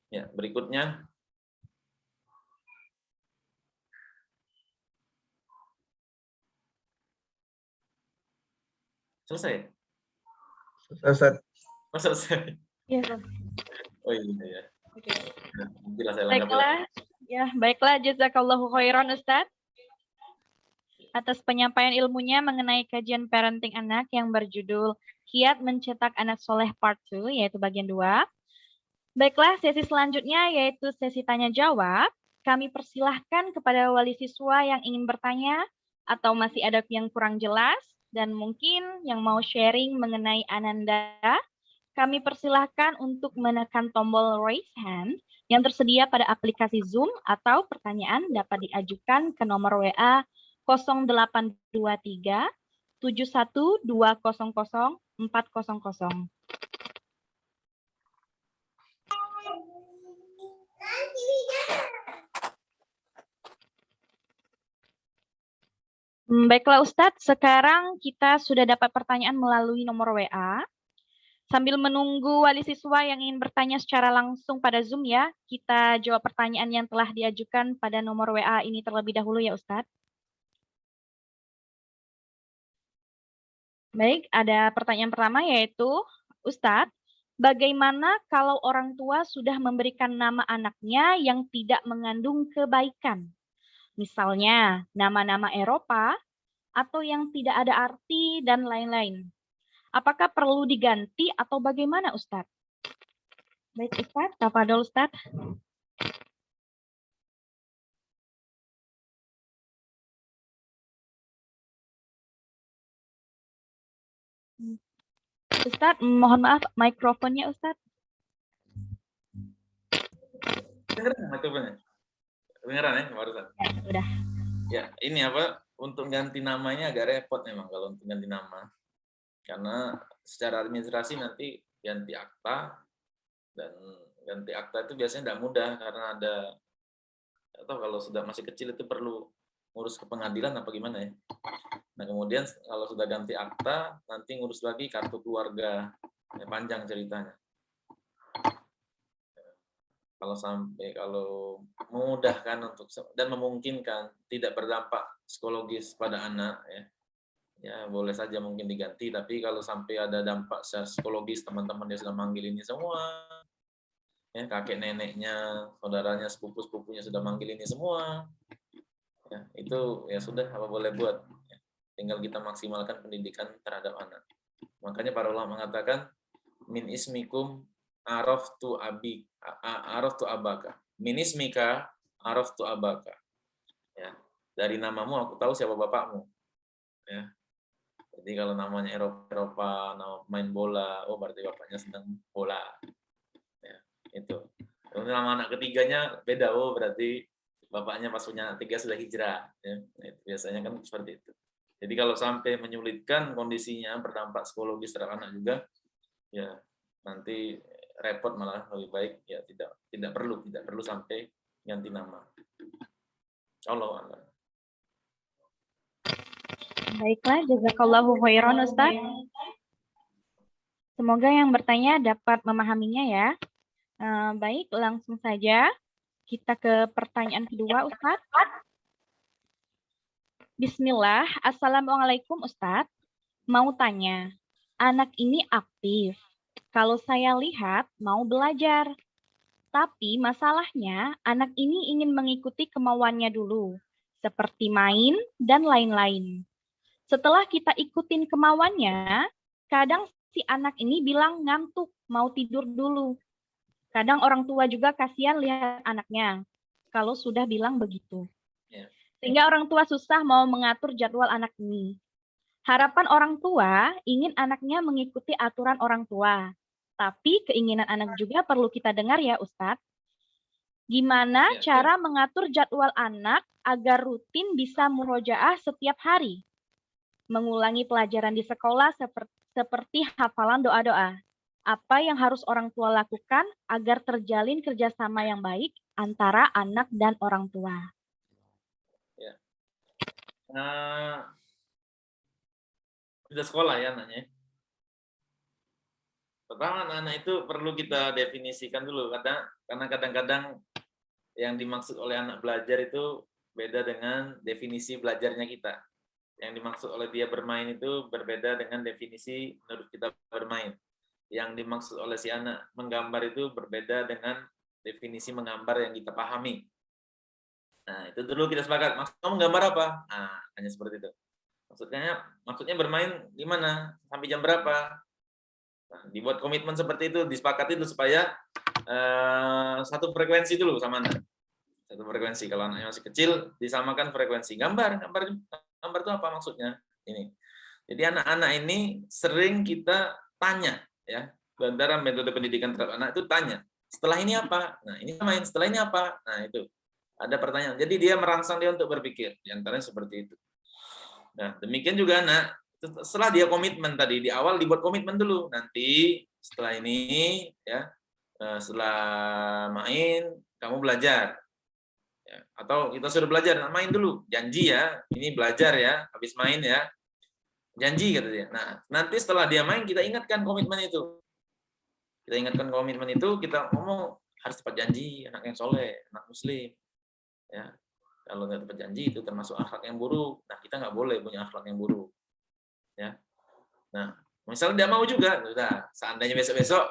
Ya, berikutnya. Selesai? Selesai. Oh, selesai. Iya, Oh iya ya. Oke. Baiklah, jazakallahu khairan Ustadz atas penyampaian ilmunya mengenai kajian parenting anak yang berjudul Kiat Mencetak Anak Soleh Part 2, yaitu bagian 2. Baiklah, sesi selanjutnya yaitu sesi tanya jawab. Kami persilahkan kepada wali siswa yang ingin bertanya atau masih ada yang kurang jelas dan mungkin yang mau sharing mengenai Ananda, kami persilahkan untuk menekan tombol raise hand yang tersedia pada aplikasi Zoom atau pertanyaan dapat diajukan ke nomor WA 0823 71200 400. Baiklah Ustadz, sekarang kita sudah dapat pertanyaan melalui nomor WA. Sambil menunggu wali siswa yang ingin bertanya secara langsung pada Zoom ya, kita jawab pertanyaan yang telah diajukan pada nomor WA ini terlebih dahulu ya Ustadz. Baik, ada pertanyaan pertama yaitu, Ustadz, bagaimana kalau orang tua sudah memberikan nama anaknya yang tidak mengandung kebaikan? Misalnya, nama-nama Eropa, atau yang tidak ada arti, dan lain-lain. Apakah perlu diganti atau bagaimana Ustadz? Baik Ustadz, tafadhol Ustadz. Ustadz, mohon maaf mikrofonnya Ustadz. Dengeran mikrofonnya? Dengeran ya barusan? Ya, sudah. Ya, ini apa? Untuk ganti namanya agak repot memang kalau untuk ganti nama. Karena secara administrasi nanti ganti akta, dan ganti akta itu biasanya tidak mudah karena ada, atau kalau sudah masih kecil itu perlu ngurus ke pengadilan apa gimana ya. Nah kemudian kalau sudah ganti akta, nanti ngurus lagi kartu keluarga, ya, panjang ceritanya. Kalau memudahkan untuk dan memungkinkan tidak berdampak psikologis pada anak, ya boleh saja mungkin diganti. Tapi kalau sampai ada dampak secara psikologis, teman-teman dia sudah manggil ini semua, ya kakek neneknya, saudaranya, sepupu-sepupunya sudah manggil ini semua, ya itu ya sudah, apa boleh buat, ya, tinggal kita maksimalkan pendidikan terhadap anak. Makanya para ulama mengatakan min ismikum araftu abaka, min ismika araftu abaka, ya dari namamu aku tahu siapa bapakmu, ya. Jadi kalau namanya Eropa, nama pemain bola, oh berarti bapaknya senang bola, ya itu. Kalau nama anak ketiganya beda, oh berarti bapaknya pas punya anak 3 sudah hijrah, ya. Itu biasanya kan seperti itu. Jadi kalau sampai menyulitkan kondisinya, berdampak psikologis terhadap anak juga, ya nanti repot, malah lebih baik ya tidak perlu sampai ganti nama. Allah. Baiklah, jazakallahu khairan Ustaz. Semoga yang bertanya dapat memahaminya ya. Baik, langsung saja kita ke pertanyaan kedua Ustaz. Bismillah, Assalamualaikum Ustaz. Mau tanya, anak ini aktif. Kalau saya lihat mau belajar. Tapi masalahnya anak ini ingin mengikuti kemauannya dulu. Seperti main dan lain-lain. Setelah kita ikutin kemauannya, kadang si anak ini bilang ngantuk, mau tidur dulu. Kadang orang tua juga kasihan lihat anaknya kalau sudah bilang begitu. Sehingga orang tua susah mau mengatur jadwal anak ini. Harapan orang tua ingin anaknya mengikuti aturan orang tua. Tapi keinginan anak juga perlu kita dengar ya Ustadz. Gimana cara mengatur jadwal anak agar rutin bisa murojaah setiap hari? Mengulangi pelajaran di sekolah seperti hafalan doa-doa. Apa yang harus orang tua lakukan agar terjalin kerjasama yang baik antara anak dan orang tua? Ya. Sudah sekolah ya anaknya. Pertama, anak-anak itu perlu kita definisikan dulu, karena kadang-kadang yang dimaksud oleh anak belajar itu beda dengan definisi belajarnya kita. Yang dimaksud oleh dia bermain itu berbeda dengan definisi menurut kita bermain. Yang dimaksud oleh si anak menggambar itu berbeda dengan definisi menggambar yang kita pahami. Nah, itu dulu kita sepakat. Maksud kamu gambar apa? Nah, hanya seperti itu. Maksudnya bermain gimana? Sampai jam berapa? Nah, dibuat komitmen seperti itu, disepakati itu supaya satu frekuensi dulu sama anak. Satu frekuensi. Kalau anaknya masih kecil, disamakan frekuensi. Gambar itu apa maksudnya? Ini. Jadi anak-anak ini sering kita tanya, ya, antara metode pendidikan terhadap anak itu tanya. Setelah ini apa? Nah, ini main. Setelah ini apa? Nah, itu. Ada pertanyaan. Jadi dia merangsang dia untuk berpikir. Di antaranya seperti itu. Nah, demikian juga anak. Setelah dia komitmen tadi, di awal dibuat komitmen dulu. Nanti setelah ini, ya, setelah main, kamu belajar. Ya, atau kita sudah belajar, main dulu. Janji ya, ini belajar ya, habis main ya. Janji, kata dia. Nah, nanti setelah dia main, kita ingatkan komitmen itu. Kita ingatkan komitmen itu, kita ngomong, harus tepat janji, anak yang soleh, anak muslim. Ya, kalau nggak tepat janji itu termasuk akhlak yang buruk. Nah, kita nggak boleh punya akhlak yang buruk. Ya. Nah, misalnya dia mau juga, sudah. Seandainya besok-besok,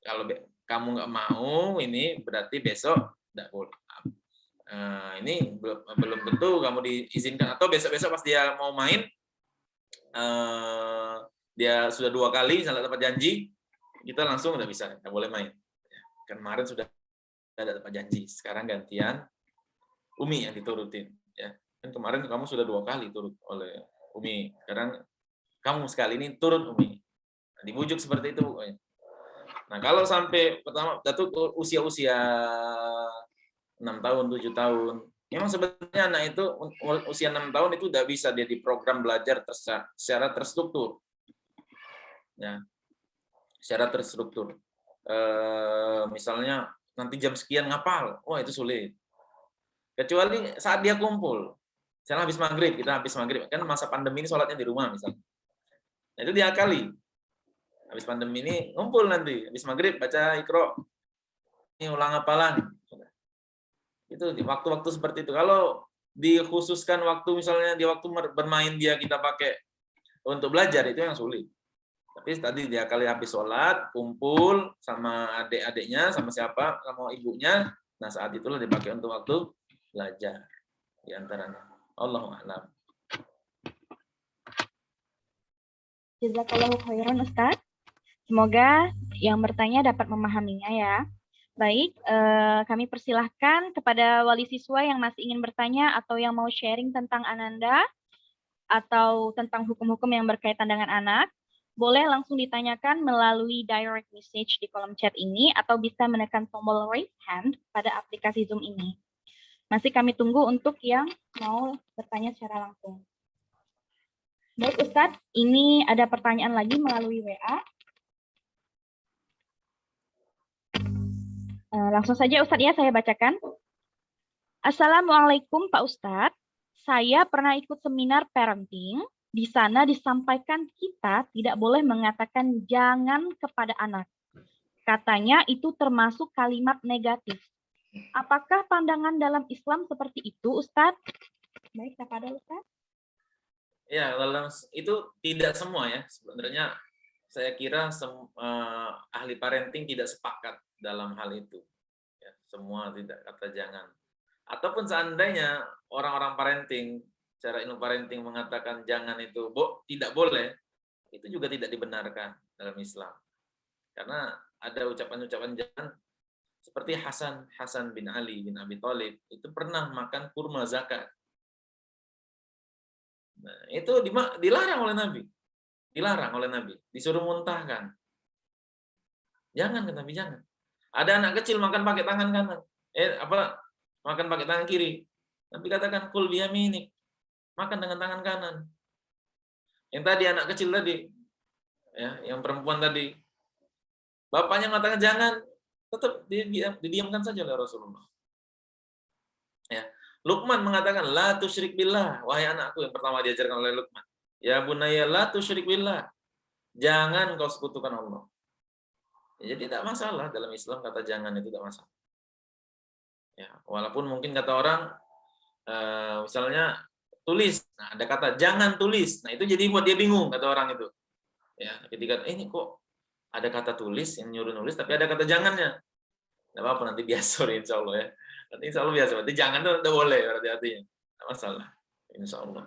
kalau kamu nggak mau, ini berarti besok nggak boleh. Ini belum tentu kamu diizinkan. Atau besok-besok pas dia mau main, dia sudah 2 kali misalnya dapat janji, kita langsung nggak bisa, nggak boleh main. Kan kemarin sudah ada dapat janji, sekarang gantian Umi yang diturutin. Ya. Kan kemarin kamu sudah 2 kali turut oleh Umi, sekarang kamu sekali ini turut Umi. Nah, dibujuk seperti itu. Nah, kalau sampai pertama Datuk usia-usia 6 tahun, 7 tahun, memang sebenarnya anak itu usia 6 tahun itu udah bisa dia diprogram belajar secara terstruktur. Ya. Secara terstruktur. Misalnya nanti jam sekian ngapal, wah itu sulit. Kecuali saat dia kumpul. Misalnya habis maghrib, kita habis maghrib. Kan masa pandemi ini sholatnya di rumah misalnya. Nah, itu diakali. Habis pandemi ini ngumpul nanti. Habis maghrib baca Iqra. Ini ulang hafalan. Itu di waktu-waktu seperti itu. Kalau dikhususkan waktu misalnya di waktu bermain dia kita pakai untuk belajar, itu yang sulit. Tapi tadi dia kali habis sholat, kumpul sama adik-adiknya, sama siapa, sama ibunya. Nah saat itulah dipakai untuk waktu belajar di antaranya. Allahu a'lam. Jazakallahu khairan Ustaz. Semoga yang bertanya dapat memahaminya ya. Baik, kami persilahkan kepada wali siswa yang masih ingin bertanya atau yang mau sharing tentang Ananda atau tentang hukum-hukum yang berkaitan dengan anak. Boleh langsung ditanyakan melalui direct message di kolom chat ini atau bisa menekan tombol raise hand pada aplikasi Zoom ini. Masih kami tunggu untuk yang mau bertanya secara langsung. Baik Ustadz, ini ada pertanyaan lagi melalui WA. Langsung saja Ustadz ya, saya bacakan. Assalamualaikum Pak Ustadz, saya pernah ikut seminar parenting. Di sana disampaikan kita tidak boleh mengatakan jangan kepada anak. Katanya itu termasuk kalimat negatif. Apakah pandangan dalam Islam seperti itu, Ustadz? Baik, kepada Ustadz. Ya, dalam itu tidak semua ya. Sebenarnya saya kira ahli parenting tidak sepakat dalam hal itu. Ya, semua tidak kata jangan. Ataupun seandainya orang-orang parenting, secara ilmu parenting mengatakan jangan itu tidak boleh, itu juga tidak dibenarkan dalam Islam. Karena ada ucapan-ucapan jangan seperti Hasan bin Ali bin Abi Thalib itu pernah makan kurma zakat. Nah, itu dilarang oleh Nabi. Dilarang oleh Nabi, disuruh muntahkan. Jangan kata Nabi, jangan. Ada anak kecil makan pakai tangan kanan. Makan pakai tangan kiri. Nabi katakan kul biyaminik. Makan dengan tangan kanan. Yang tadi anak kecil tadi, ya, yang perempuan tadi, bapaknya mengatakan jangan, tetap didiamkan saja oleh Rasulullah. Ya. Luqman mengatakan la tusyrik billah, wahai anakku, yang pertama diajarkan oleh Luqman. Ya bunayya la tusyrik billah. Jangan kau sekutukan Allah. Ya, jadi tidak masalah dalam Islam kata jangan itu tidak masalah. Ya, walaupun mungkin kata orang misalnya tulis, nah ada kata jangan tulis. Nah, itu jadi buat dia bingung kata orang itu. Ya, ketika ini kok ada kata tulis yang nyuruh nulis tapi ada kata jangannya. Enggak apa-apa nanti biasa insyaallah ya. Nanti insyaallah biasa. Berarti jangan itu udah boleh berarti artinya. Enggak masalah. Insyaallah.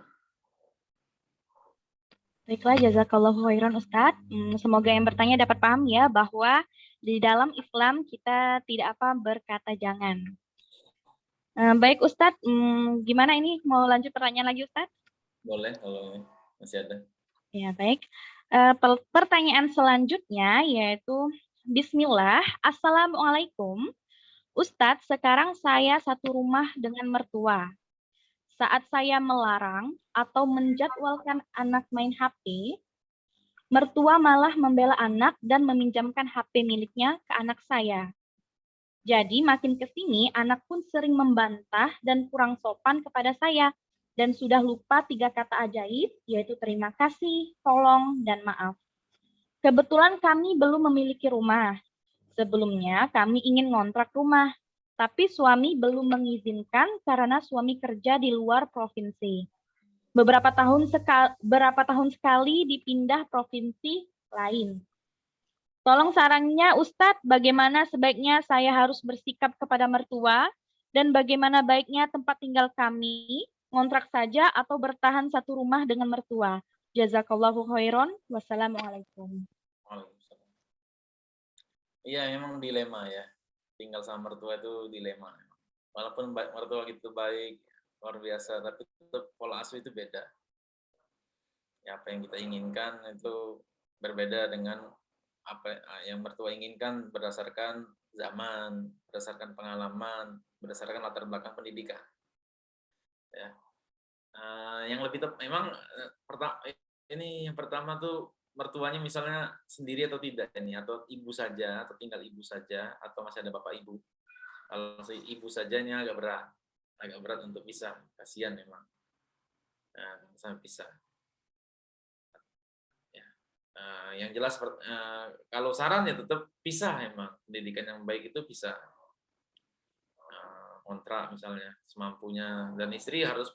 Baiklah, jazakallahu khairan Ustadz. Semoga yang bertanya dapat paham ya bahwa di dalam Islam kita tidak berkata jangan. Baik Ustadz, gimana ini mau lanjut pertanyaan lagi Ustadz? Boleh kalau masih ada. Ya baik. Pertanyaan selanjutnya yaitu Bismillah, Assalamualaikum. Ustadz, sekarang saya satu rumah dengan mertua. Saat saya melarang atau menjadwalkan anak main HP, mertua malah membela anak dan meminjamkan HP miliknya ke anak saya. Jadi makin ke sini anak pun sering membantah dan kurang sopan kepada saya dan sudah lupa 3 kata ajaib yaitu terima kasih, tolong, dan maaf. Kebetulan kami belum memiliki rumah. Sebelumnya kami ingin ngontrak rumah, tapi suami belum mengizinkan karena suami kerja di luar provinsi. Berapa tahun sekali dipindah provinsi lain. Tolong sarannya Ustadz, bagaimana sebaiknya saya harus bersikap kepada mertua dan bagaimana baiknya tempat tinggal kami, ngontrak saja atau bertahan satu rumah dengan mertua. Jazakallahu khairan. Wassalamualaikum. Waalaikumsalam. Iya, memang dilema ya. Tinggal sama mertua itu dilema. Walaupun mertua itu baik, luar biasa, tapi tetap pola asuh itu beda. Ya, apa yang kita inginkan itu berbeda dengan apa yang mertua inginkan berdasarkan zaman, berdasarkan pengalaman, berdasarkan latar belakang pendidikan. Ya. Yang lebih memang ini yang pertama tuh mertuanya misalnya sendiri atau tidak ini, atau ibu saja, atau tinggal ibu saja, atau masih ada bapak ibu. Kalau si ibu sajanya agak berat untuk pisah, kasihan memang. Sampai pisah. Ya. Yang jelas kalau saran ya tetap pisah emang. Pendidikan yang baik itu pisah. Kontrak misalnya semampunya, dan istri harus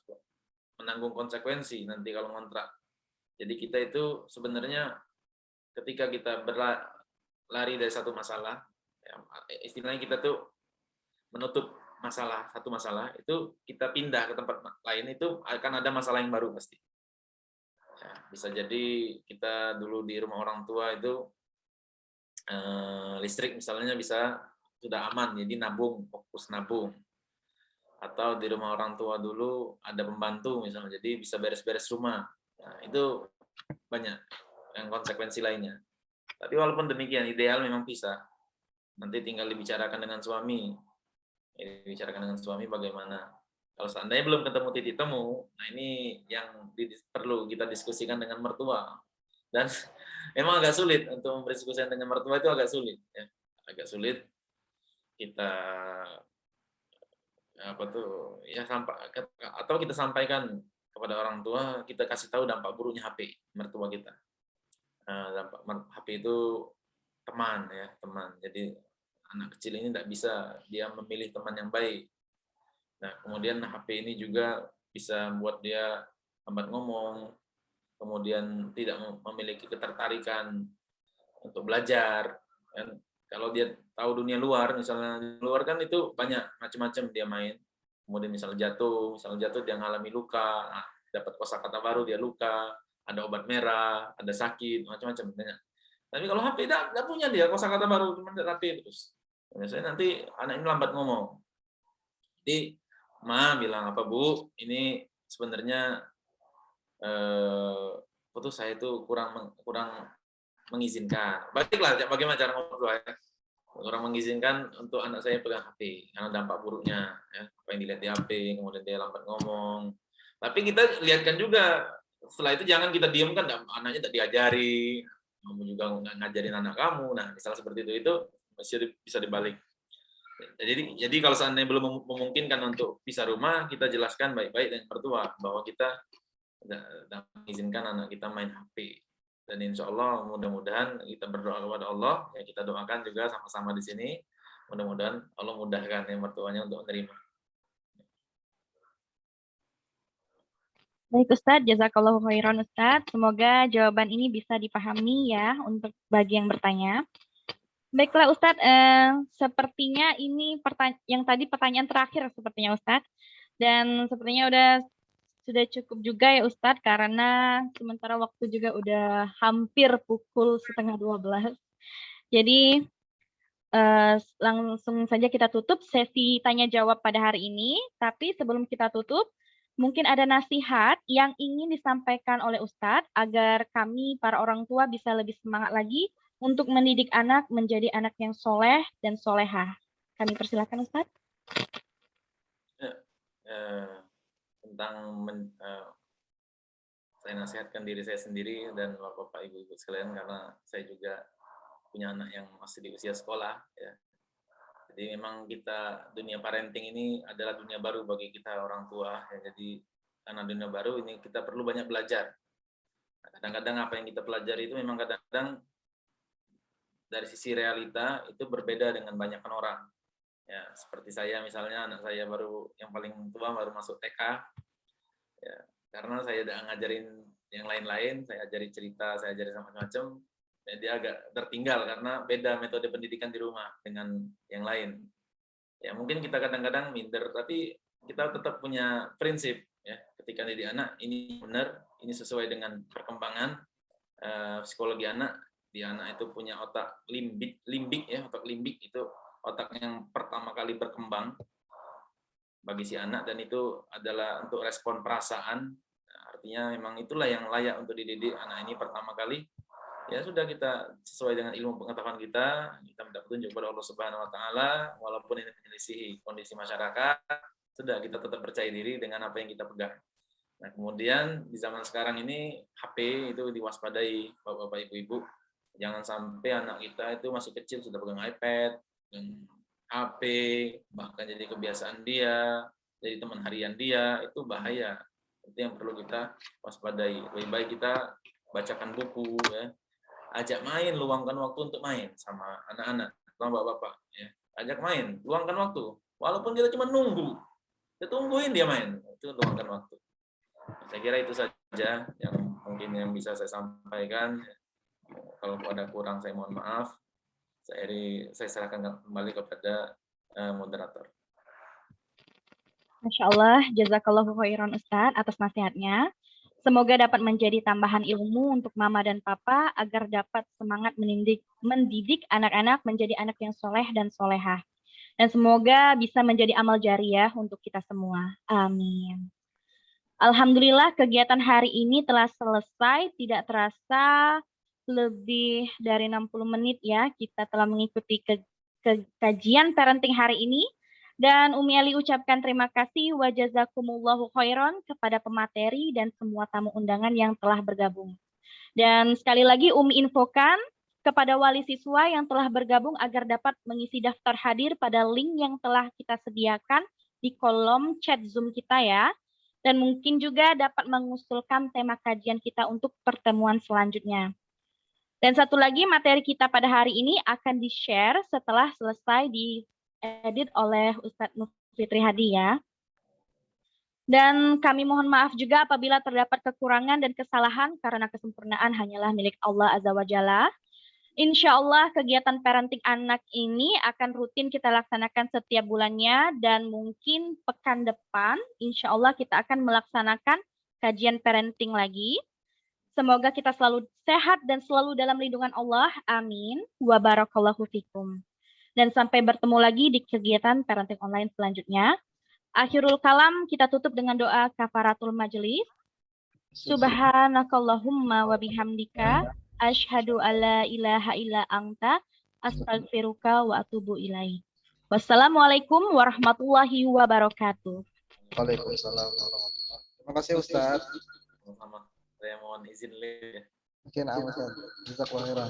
menanggung konsekuensi nanti kalau kontrak. Jadi kita itu sebenarnya ketika kita berlari dari satu masalah, ya, istilahnya kita tuh menutup satu masalah, itu kita pindah ke tempat lain, itu akan ada masalah yang baru pasti. Ya, bisa jadi kita dulu di rumah orang tua itu listrik misalnya bisa sudah aman, jadi fokus nabung. Atau di rumah orang tua dulu ada pembantu misalnya, jadi bisa beres-beres rumah. Nah, itu banyak yang konsekuensi lainnya. Tapi walaupun demikian, ideal memang pisah. Nanti tinggal dibicarakan dengan suami. Dibicarakan dengan suami bagaimana. Kalau seandainya belum ketemu titik temu, nah ini yang perlu kita diskusikan dengan mertua. Dan memang agak sulit untuk berdiskusi dengan mertua, itu agak sulit. Ya. Agak sulit kita atau kita sampaikan kepada orang tua, kita kasih tahu dampak buruknya HP mertua kita. Dampak HP itu teman ya, teman. Jadi anak kecil ini tidak bisa dia memilih teman yang baik. Nah, kemudian HP ini juga bisa membuat dia lambat ngomong, kemudian tidak memiliki ketertarikan untuk belajar. Dan kalau dia tahu dunia luar, misalnya luar kan itu banyak macam-macam dia main. Kemudian misalnya jatuh dia mengalami luka, nah, dapat kosakata baru, dia luka, ada obat merah, ada sakit, macam-macam banyak. Tapi kalau HP tidak punya dia kosakata baru, cuma HP terus. Biasanya nanti anak ini lambat ngomong. Jadi, Ma bilang apa Bu? Ini sebenarnya saya itu kurang mengizinkan. Baiklah, bagaimana cara ngobrol ya? Kurang mengizinkan untuk anak saya pegang HP karena dampak buruknya, ya, apa yang dilihat di HP, kemudian dia lambat ngomong. Tapi kita lihatkan juga, setelah itu jangan kita diamkan, anaknya tak diajari, kamu juga nggak ngajarin anak kamu. Nah, misalnya seperti itu masih bisa dibalik. Jadi kalau seandainya belum memungkinkan untuk pisah rumah, kita jelaskan baik-baik dengan mertua bahwa kita tidak mengizinkan anak kita main HP. Dan insya Allah mudah-mudahan kita berdoa kepada Allah, ya kita doakan juga sama-sama di sini, mudah-mudahan Allah mudahkan yang mertuanya untuk menerima. Baik Ustadz, jazakallahu khairan Ustadz. Semoga jawaban ini bisa dipahami ya untuk bagi yang bertanya. Baiklah Ustadz, sepertinya ini yang tadi pertanyaan terakhir sepertinya Ustadz. Dan sepertinya sudah cukup juga ya Ustadz, karena sementara waktu juga udah hampir pukul 11:30. Jadi langsung saja kita tutup sesi tanya jawab pada hari ini. Tapi sebelum kita tutup, mungkin ada nasihat yang ingin disampaikan oleh Ustadz agar kami para orang tua bisa lebih semangat lagi untuk mendidik anak menjadi anak yang soleh dan solehah. Kami persilakan Ustadz. Saya nasihatkan diri saya sendiri dan Bapak Ibu sekalian, karena saya juga punya anak yang masih di usia sekolah ya. Jadi memang dunia parenting ini adalah dunia baru bagi kita orang tua ya. Jadi karena dunia baru ini kita perlu banyak belajar. Kadang-kadang apa yang kita pelajari itu memang kadang-kadang dari sisi realita itu berbeda dengan banyakkan orang. Ya, seperti saya misalnya, anak saya yang paling tua baru masuk TK. Ya, karena saya udah ngajarin yang lain-lain, saya ajari cerita, saya ajari macam-macam, dia agak tertinggal karena beda metode pendidikan di rumah dengan yang lain. Ya mungkin kita kadang-kadang minder, tapi kita tetap punya prinsip ya. Ketika didik anak, ini benar, ini sesuai dengan perkembangan psikologi anak. Di anak itu punya otak limbik ya, otak limbik itu otak yang pertama kali berkembang bagi si anak, dan itu adalah untuk respon perasaan. Artinya memang itulah yang layak untuk dididik anak ini pertama kali. Ya sudah, kita sesuai dengan ilmu pengetahuan kita mendapat petunjuk kepada Allah Subhanahu wa taala, walaupun ini menyelisihi kondisi masyarakat, sudah kita tetap percaya diri dengan apa yang kita pegang. Nah, kemudian di zaman sekarang ini HP itu diwaspadai Bapak-bapak, Ibu-ibu. Jangan sampai anak kita itu masih kecil sudah pegang iPad, pegang HP, bahkan jadi kebiasaan dia, jadi teman harian dia, itu bahaya. Itu yang perlu kita waspadai. Lebih baik kita bacakan buku, ya. Ajak main, luangkan waktu untuk main sama anak-anak, sama bapak-bapak. Ya. Ajak main, luangkan waktu. Walaupun kita cuma nunggu, kita tungguin dia main. Itu luangkan waktu. Saya kira itu saja yang mungkin yang bisa saya sampaikan. Kalau ada kurang, saya mohon maaf. Saya serahkan kembali kepada moderator. Masya Allah, jazakallahu khairan Ustadz atas nasihatnya. Semoga dapat menjadi tambahan ilmu untuk mama dan papa agar dapat semangat mendidik anak-anak menjadi anak yang soleh dan solehah. Dan semoga bisa menjadi amal jariyah untuk kita semua. Amin. Alhamdulillah kegiatan hari ini telah selesai, tidak terasa lebih dari 60 menit ya. Kita telah mengikuti kajian parenting hari ini. Dan Umi Ali ucapkan terima kasih wa jazakumullahu khairan kepada pemateri dan semua tamu undangan yang telah bergabung. Dan sekali lagi Umi infokan kepada wali siswa yang telah bergabung agar dapat mengisi daftar hadir pada link yang telah kita sediakan di kolom chat Zoom kita ya. Dan mungkin juga dapat mengusulkan tema kajian kita untuk pertemuan selanjutnya. Dan satu lagi, materi kita pada hari ini akan di-share setelah selesai diedit oleh Ustadz Nurfitri Hadi ya. Dan kami mohon maaf juga apabila terdapat kekurangan dan kesalahan karena kesempurnaan hanyalah milik Allah Azza wa Jalla. Insya Allah kegiatan parenting anak ini akan rutin kita laksanakan setiap bulannya dan mungkin pekan depan insya Allah kita akan melaksanakan kajian parenting lagi. Semoga kita selalu sehat dan selalu dalam lindungan Allah. Amin. Wa barakallahu fikum. Dan sampai bertemu lagi di kegiatan parenting online selanjutnya. Akhirul kalam kita tutup dengan doa kafaratul majelis. Subhanakallahumma wa bihamdika asyhadu alla ilaha illa anta astaghfiruka wa atubu ilaik. Wassalamualaikum warahmatullahi wabarakatuh. Waalaikumsalam warahmatullahi wabarakatuh. Terima kasih Ustaz. Sama-sama. Saya mohon izin lihat. Mungkin Ustaz. Jazakallahu khairan.